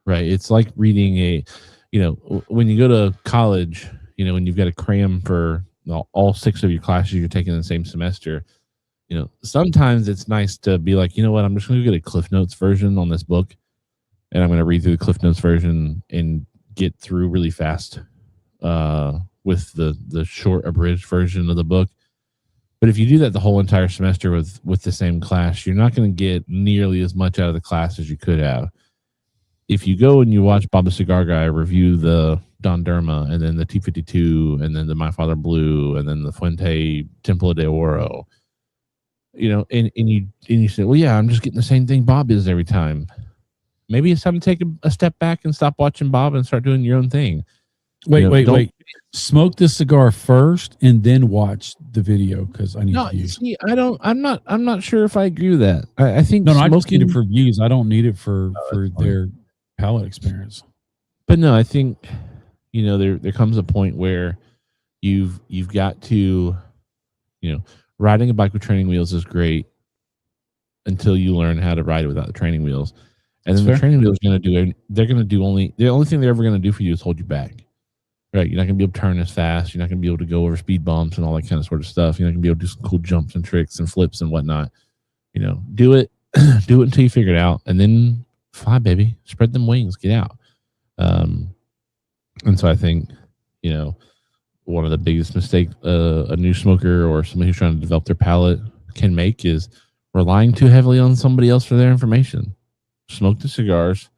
right? It's like reading when you go to college, when you've got to cram for all 6 of your classes you're taking in the same semester, sometimes it's nice to be like, I'm just going to get a Cliff Notes version on this book, and I'm going to read through the Cliff Notes version and get through really fast with the short abridged version of the book. But if you do that the whole entire semester with the same class, you're not going to get nearly as much out of the class as you could have. If you go and you watch Bob the Cigar Guy review the Don Derma and then the T52 and then the My Father Blue and then the Fuente Templo de Oro, and you say, well, yeah, I'm just getting the same thing Bob is every time. Maybe it's time to take a step back and stop watching Bob and start doing your own thing. Wait. Smoke the cigar first and then watch the video because I need views. See, I'm not sure if I agree with that. I think I just need it for views. I don't need it for their palate experience. But no, I think there comes a point where you've got to, riding a bike with training wheels is great until you learn how to ride it without the training wheels. And then the training wheels they're going to do the only thing they're ever going to do for you is hold you back. Right. You're not going to be able to turn as fast. You're not going to be able to go over speed bumps and all that kind of sort of stuff. You're not going to be able to do some cool jumps and tricks and flips and whatnot. Do it until you figure it out, and then fly, baby. Spread them wings. Get out. And so I think, one of the biggest mistakes a new smoker or somebody who's trying to develop their palate can make is relying too heavily on somebody else for their information. Smoke the cigars.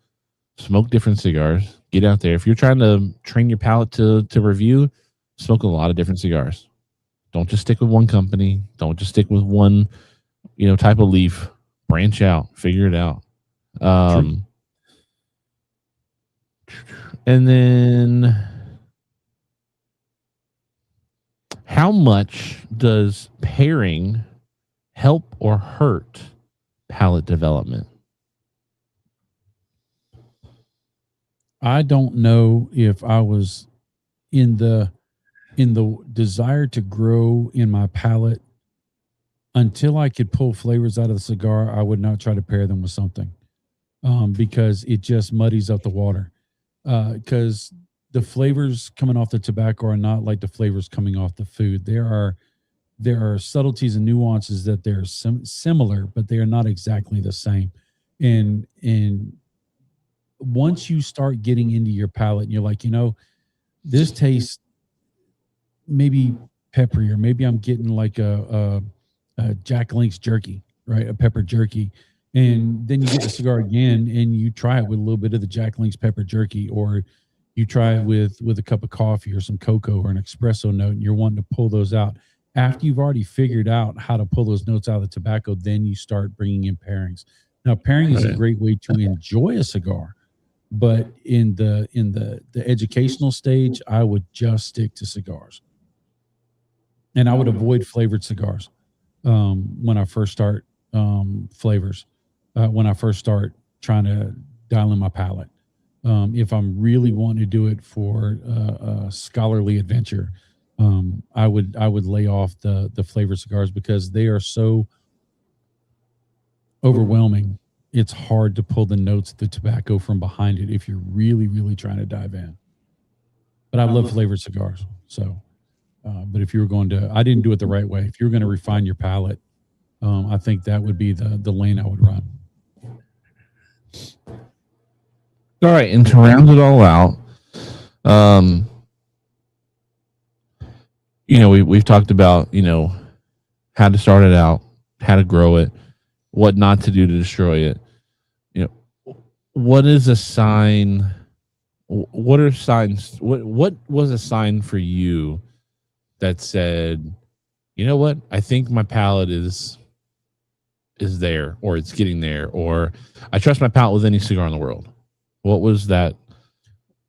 Smoke different cigars. Get out there. If you're trying to train your palate to review, smoke a lot of different cigars. Don't just stick with one company. Don't just stick with one, type of leaf. Branch out. Figure it out. And then, how much does pairing help or hurt palate development? I don't know if I was in the desire to grow in my palate until I could pull flavors out of the cigar. I would not try to pair them with something because it just muddies up the water. Because the flavors coming off the tobacco are not like the flavors coming off the food. There are subtleties and nuances that they're similar, but they are not exactly the same. And once you start getting into your palate and you're like, this tastes maybe peppery, or maybe I'm getting like a Jack Link's jerky, right? A pepper jerky. And then you get the cigar again and you try it with a little bit of the Jack Link's pepper jerky, or you try it with a cup of coffee or some cocoa or an espresso note, and you're wanting to pull those out. After you've already figured out how to pull those notes out of the tobacco, then you start bringing in pairings. Now, pairing is a great way to enjoy a cigar. But in the educational stage, I would just stick to cigars, and I would avoid flavored cigars when I first start flavors. When I first start trying to dial in my palate, if I'm really wanting to do it for a scholarly adventure, I would lay off the flavored cigars because they are so overwhelming. It's hard to pull the notes of the tobacco from behind it if you're really, really trying to dive in. But I love flavored cigars. So, but if you were I didn't do it the right way. If you were going to refine your palate, I think that would be the lane I would run. All right. And to round it all out, we've talked about, how to start it out, how to grow it, what not to do to destroy it. What is a sign? What are signs? What was a sign for you that said, you know what? I think my palate is there, or it's getting there, or I trust my palate with any cigar in the world. What was that?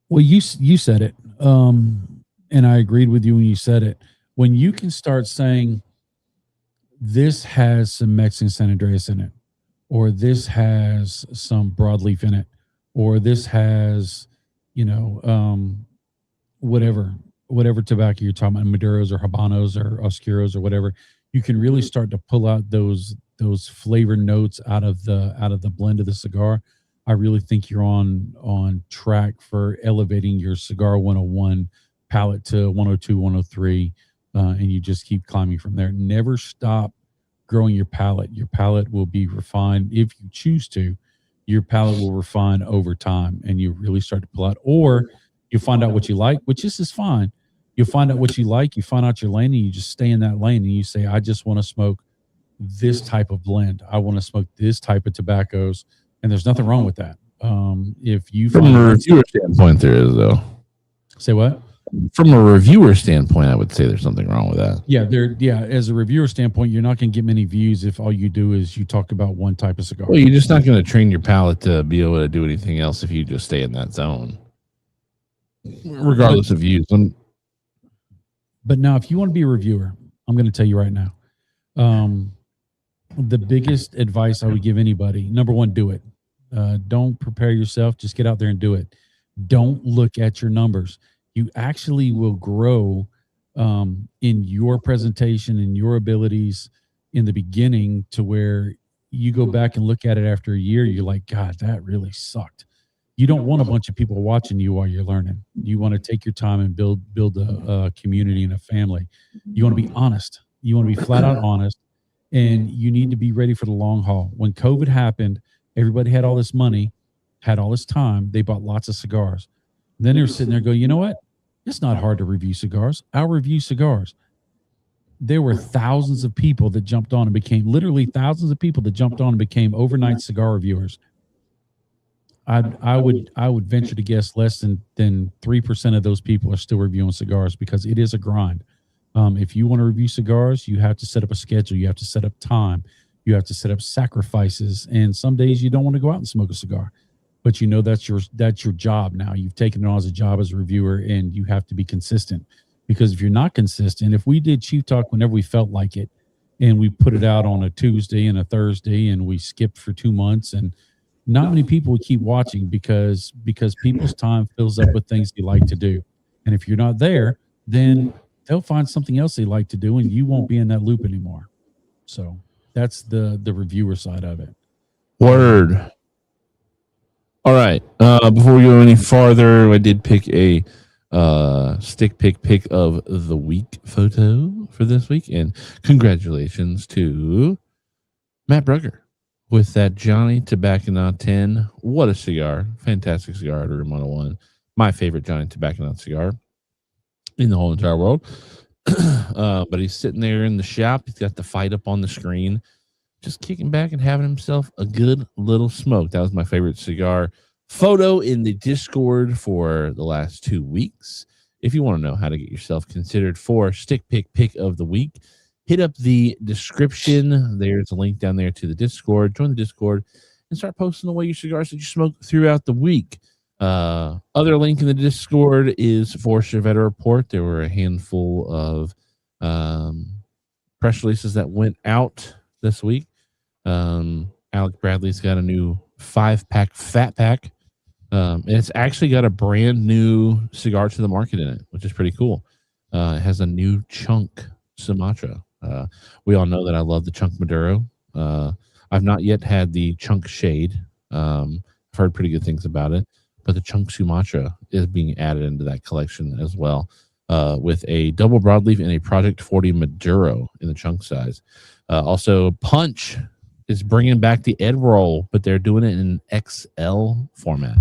Well, you said it, and I agreed with you when you said it. When you can start saying, this has some Mexican San Andreas in it, or this has some broadleaf in it, or this has, whatever tobacco you're talking about, Maduros or Habanos or Oscuros or whatever, you can really start to pull out those flavor notes out of the blend of the cigar. I really think you're on track for elevating your Cigar 101 palate to 102, 103, and you just keep climbing from there. Never stop growing your palate. Your palate will be refined if you choose to. Your palate will refine over time, and you really start to pull out, or you find out what you like, which is fine. You'll find out what you like. You find out your lane, and you just stay in that lane. And you say, I just want to smoke this type of blend. I want to smoke this type of tobaccos, and there's nothing wrong with that. If you from a reviewer standpoint, there is though. Say what? From a reviewer standpoint, I would say there's something wrong with that. Yeah, as a reviewer standpoint, you're not going to get many views if all you do is you talk about one type of cigar. Well, you're just not going to train your palate to be able to do anything else if you just stay in that zone, regardless of views. But now, if you want to be a reviewer, I'm going to tell you right now, the biggest advice I would give anybody, number one, do it. Don't prepare yourself. Just get out there and do it. Don't look at your numbers. You actually will grow in your presentation and your abilities in the beginning to where you go back and look at it after a year. You're like, God, that really sucked. You don't want a bunch of people watching you while you're learning. You want to take your time and build a community and a family. You want to be honest. You want to be flat out honest, and you need to be ready for the long haul. When COVID happened, everybody had all this money, had all this time. They bought lots of cigars. Then they were sitting there going, you know what? It's not hard to review cigars. I'll review cigars. There were thousands of people that jumped on and became overnight cigar reviewers. I would venture to guess less than 3% of those people are still reviewing cigars because it is a grind. If you want to review cigars, you have to set up a schedule. You have to set up time. You have to set up sacrifices. And some days you don't want to go out and smoke a cigar. But you know that's your job now. You've taken it on as a job as a reviewer, and you have to be consistent. Because if you're not consistent, if we did Chief Talk whenever we felt like it, and we put it out on a Tuesday and a Thursday, and we skipped for 2 months, and not many people would keep watching because people's time fills up with things they like to do. And if you're not there, then they'll find something else they like to do, and you won't be in that loop anymore. So that's the reviewer side of it. Word. All right. Before we go any farther, I did pick a stick pick of the week photo for this week, and congratulations to Matt Brugger with that Johnny Tobacco 10. What a cigar! Fantastic cigar out of Room 101. My favorite Johnny Tobacco cigar in the whole entire world. But he's sitting there in the shop. He's got the fight up on the screen, just kicking back and having himself a good little smoke. That was my favorite cigar photo in the Discord for the last 2 weeks. If you want to know how to get yourself considered for stick pick of the week, hit up the description. There's a link down there to the Discord. Join the Discord and start posting away your cigars that you smoke throughout the week. Other link in the Discord is for Chevetta Report. There were a handful of press releases that went out this week. Alec Bradley's got a new 5-pack fat pack. And it's actually got a brand new cigar to the market in it, which is pretty cool. It has a new chunk Sumatra. We all know that I love the chunk Maduro. I've not yet had the chunk Shade. I've heard pretty good things about it, but the chunk Sumatra is being added into that collection as well, with a double broadleaf and a Project 40 Maduro in the chunk size. Also, Punch is bringing back the Ed Roll, but they're doing it in XL format.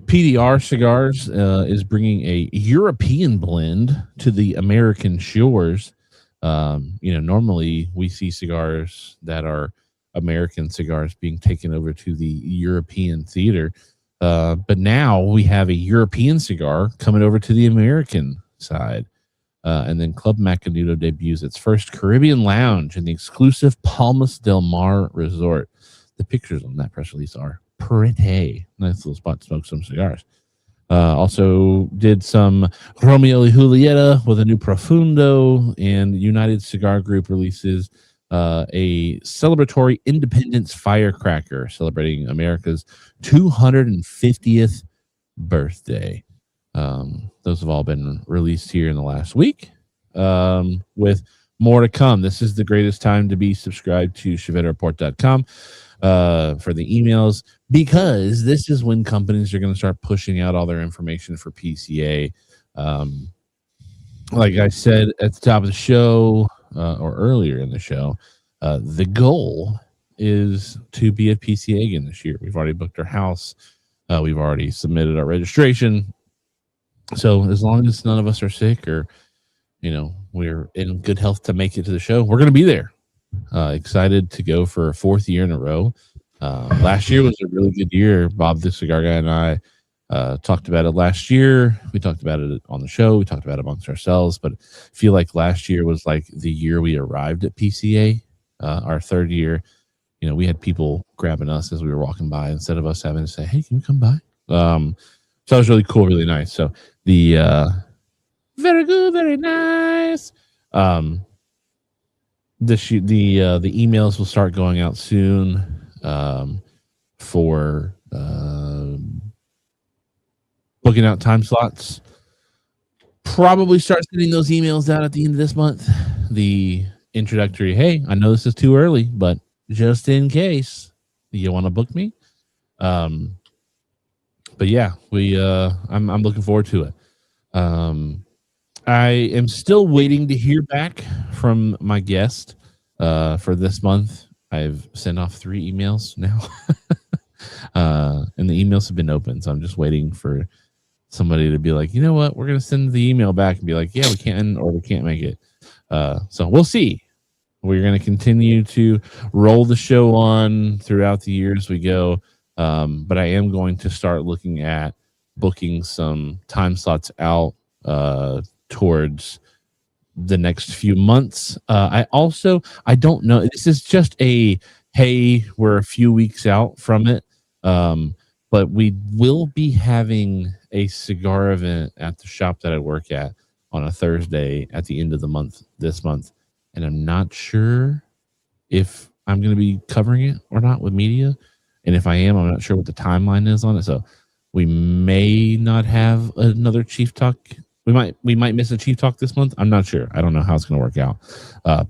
PDR Cigars is bringing a European blend to the American shores. Normally we see cigars that are American cigars being taken over to the European theater. But now we have a European cigar coming over to the American side. And then Club Macanudo debuts its first Caribbean lounge in the exclusive Palmas del Mar Resort. The pictures on that press release are pretty. Nice little spot to smoke some cigars. Also did some Romeo y Julieta with a new Profundo, and United Cigar Group releases a celebratory Independence Firecracker celebrating America's 250th birthday. Those have all been released here in the last week, with more to come. This is the greatest time to be subscribed to ChevettaReport.com for the emails, because this is when companies are going to start pushing out all their information for PCA. Like I said at the top of the show, or earlier in the show, the goal is to be at PCA again this year. We've already booked our house. We've already submitted our registration. So as long as none of us are sick or, we're in good health to make it to the show, we're going to be there. Excited to go for a 4th year in a row. Last year was a really good year. Bob, the cigar guy, and I talked about it last year. We talked about it on the show. We talked about it amongst ourselves, but I feel like last year was like the year we arrived at PCA, our 3rd year. We had people grabbing us as we were walking by instead of us having to say, "Hey, can we come by?" So that was really cool, really nice. So the very good, very nice. The emails will start going out soon for booking out time slots. Probably start sending those emails out at the end of this month. The introductory, hey, I know this is too early, but just in case you want to book me. But yeah, I'm looking forward to it. I am still waiting to hear back from my guest for this month. I've sent off 3 emails now, and the emails have been open. So I'm just waiting for somebody to be like, you know what, we're going to send the email back and be like, yeah, we can or we can't make it. So we'll see. We're going to continue to roll the show on throughout the year as we go. But I am going to start looking at booking some time slots out towards the next few months. I don't know. This is just hey, we're a few weeks out from it. But we will be having a cigar event at the shop that I work at on a Thursday at the end of the month, this month. And I'm not sure if I'm going to be covering it or not with media. And if I am, I'm not sure what the timeline is on it. So we may not have another Chief Talk. We might miss a Chief Talk this month. I'm not sure. I don't know how it's going to work out.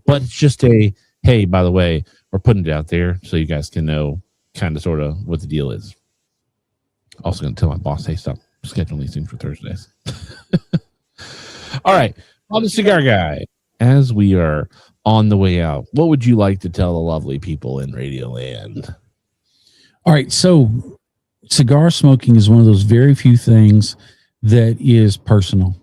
But it's just hey, by the way, we're putting it out there so you guys can know kind of sort of what the deal is. Also going to tell my boss, hey, stop scheduling these things for Thursdays. All right. On the cigar guy, as we are on the way out, what would you like to tell the lovely people in Radio Land? All right. So cigar smoking is one of those very few things that is personal.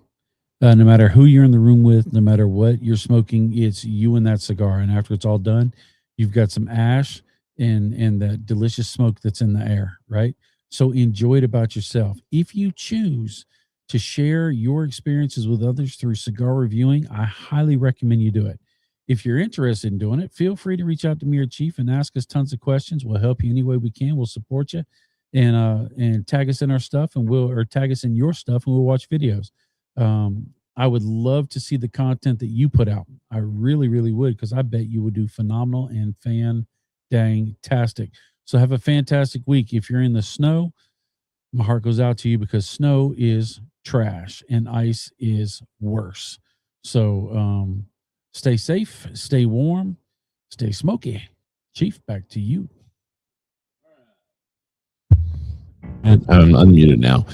No matter who you're in the room with, no matter what you're smoking, it's you and that cigar. And after it's all done, you've got some ash and that delicious smoke that's in the air, right? So enjoy it about yourself. If you choose to share your experiences with others through cigar reviewing, I highly recommend you do it. If you're interested in doing it, feel free to reach out to me or Chief and ask us tons of questions. We'll help you any way we can. We'll support you and tag us in our stuff or tag us in your stuff and we'll watch videos. I would love to see the content that you put out. I really, really would, because I bet you would do phenomenal and fan-dang-tastic. So have a fantastic week. If you're in the snow, my heart goes out to you because snow is trash and ice is worse. So stay safe, stay warm, stay smoky. Chief, back to you. I'm unmuted now.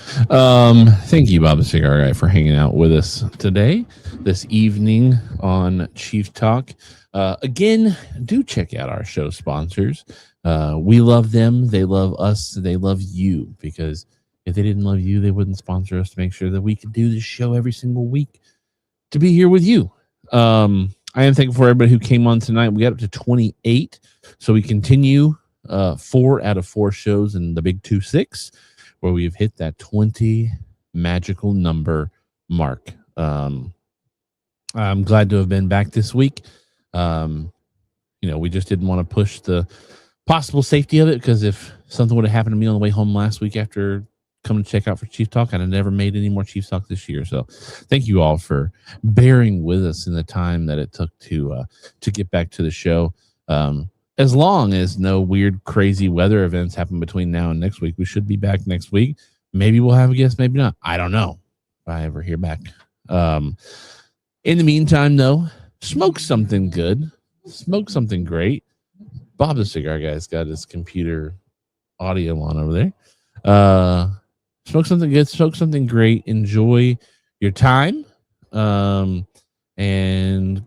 Thank you, Bob the Cigar Guy, for hanging out with us today, this evening on Chief Talk. Again, do check out our show sponsors. We love them. They love us. They love you, because if they didn't love you, they wouldn't sponsor us to make sure that we could do this show every single week to be here with you. I am thankful for everybody who came on tonight. We got up to 28. So we continue 4 out of 4 shows in the Big 2-6, where we've hit that 20 magical number mark. I'm glad to have been back this week. We just didn't want to push the possible safety of it, because if something would have happened to me on the way home last week after coming to check out for Chief Talk, I'd have never made any more Chief Talk this year. So thank you all for bearing with us in the time that it took to get back to the show. As long as no weird, crazy weather events happen between now and next week, we should be back next week. Maybe we'll have a guest, maybe not. I don't know if I ever hear back. In the meantime, though, smoke something good. Smoke something great. Bob the Cigar Guy's got his computer audio on over there. Smoke something good. Smoke something great. Enjoy your time. And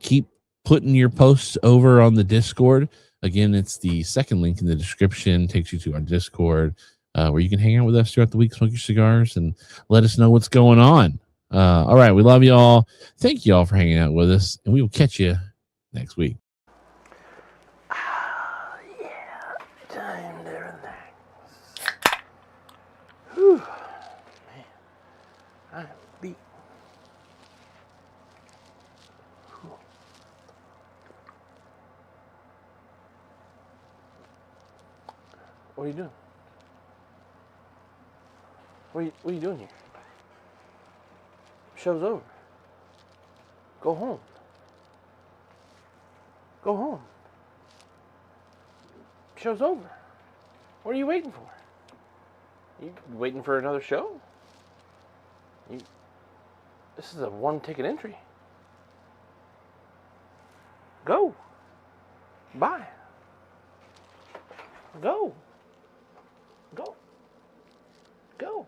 keep putting your posts over on the Discord. Again, it's the second link in the description. Takes you to our Discord, where you can hang out with us throughout the week, smoke your cigars, and let us know what's going on. All right. We love you all. Thank you all for hanging out with us. And we will catch you next week. Time to relax. Whew. Man, I'm beat. Whew. What are you doing? What are you doing here? Show's over. Go home. Go home. Show's over. What are you waiting for? You waiting for another show? This is a one-ticket entry. Go. Bye. Go. Go. Go.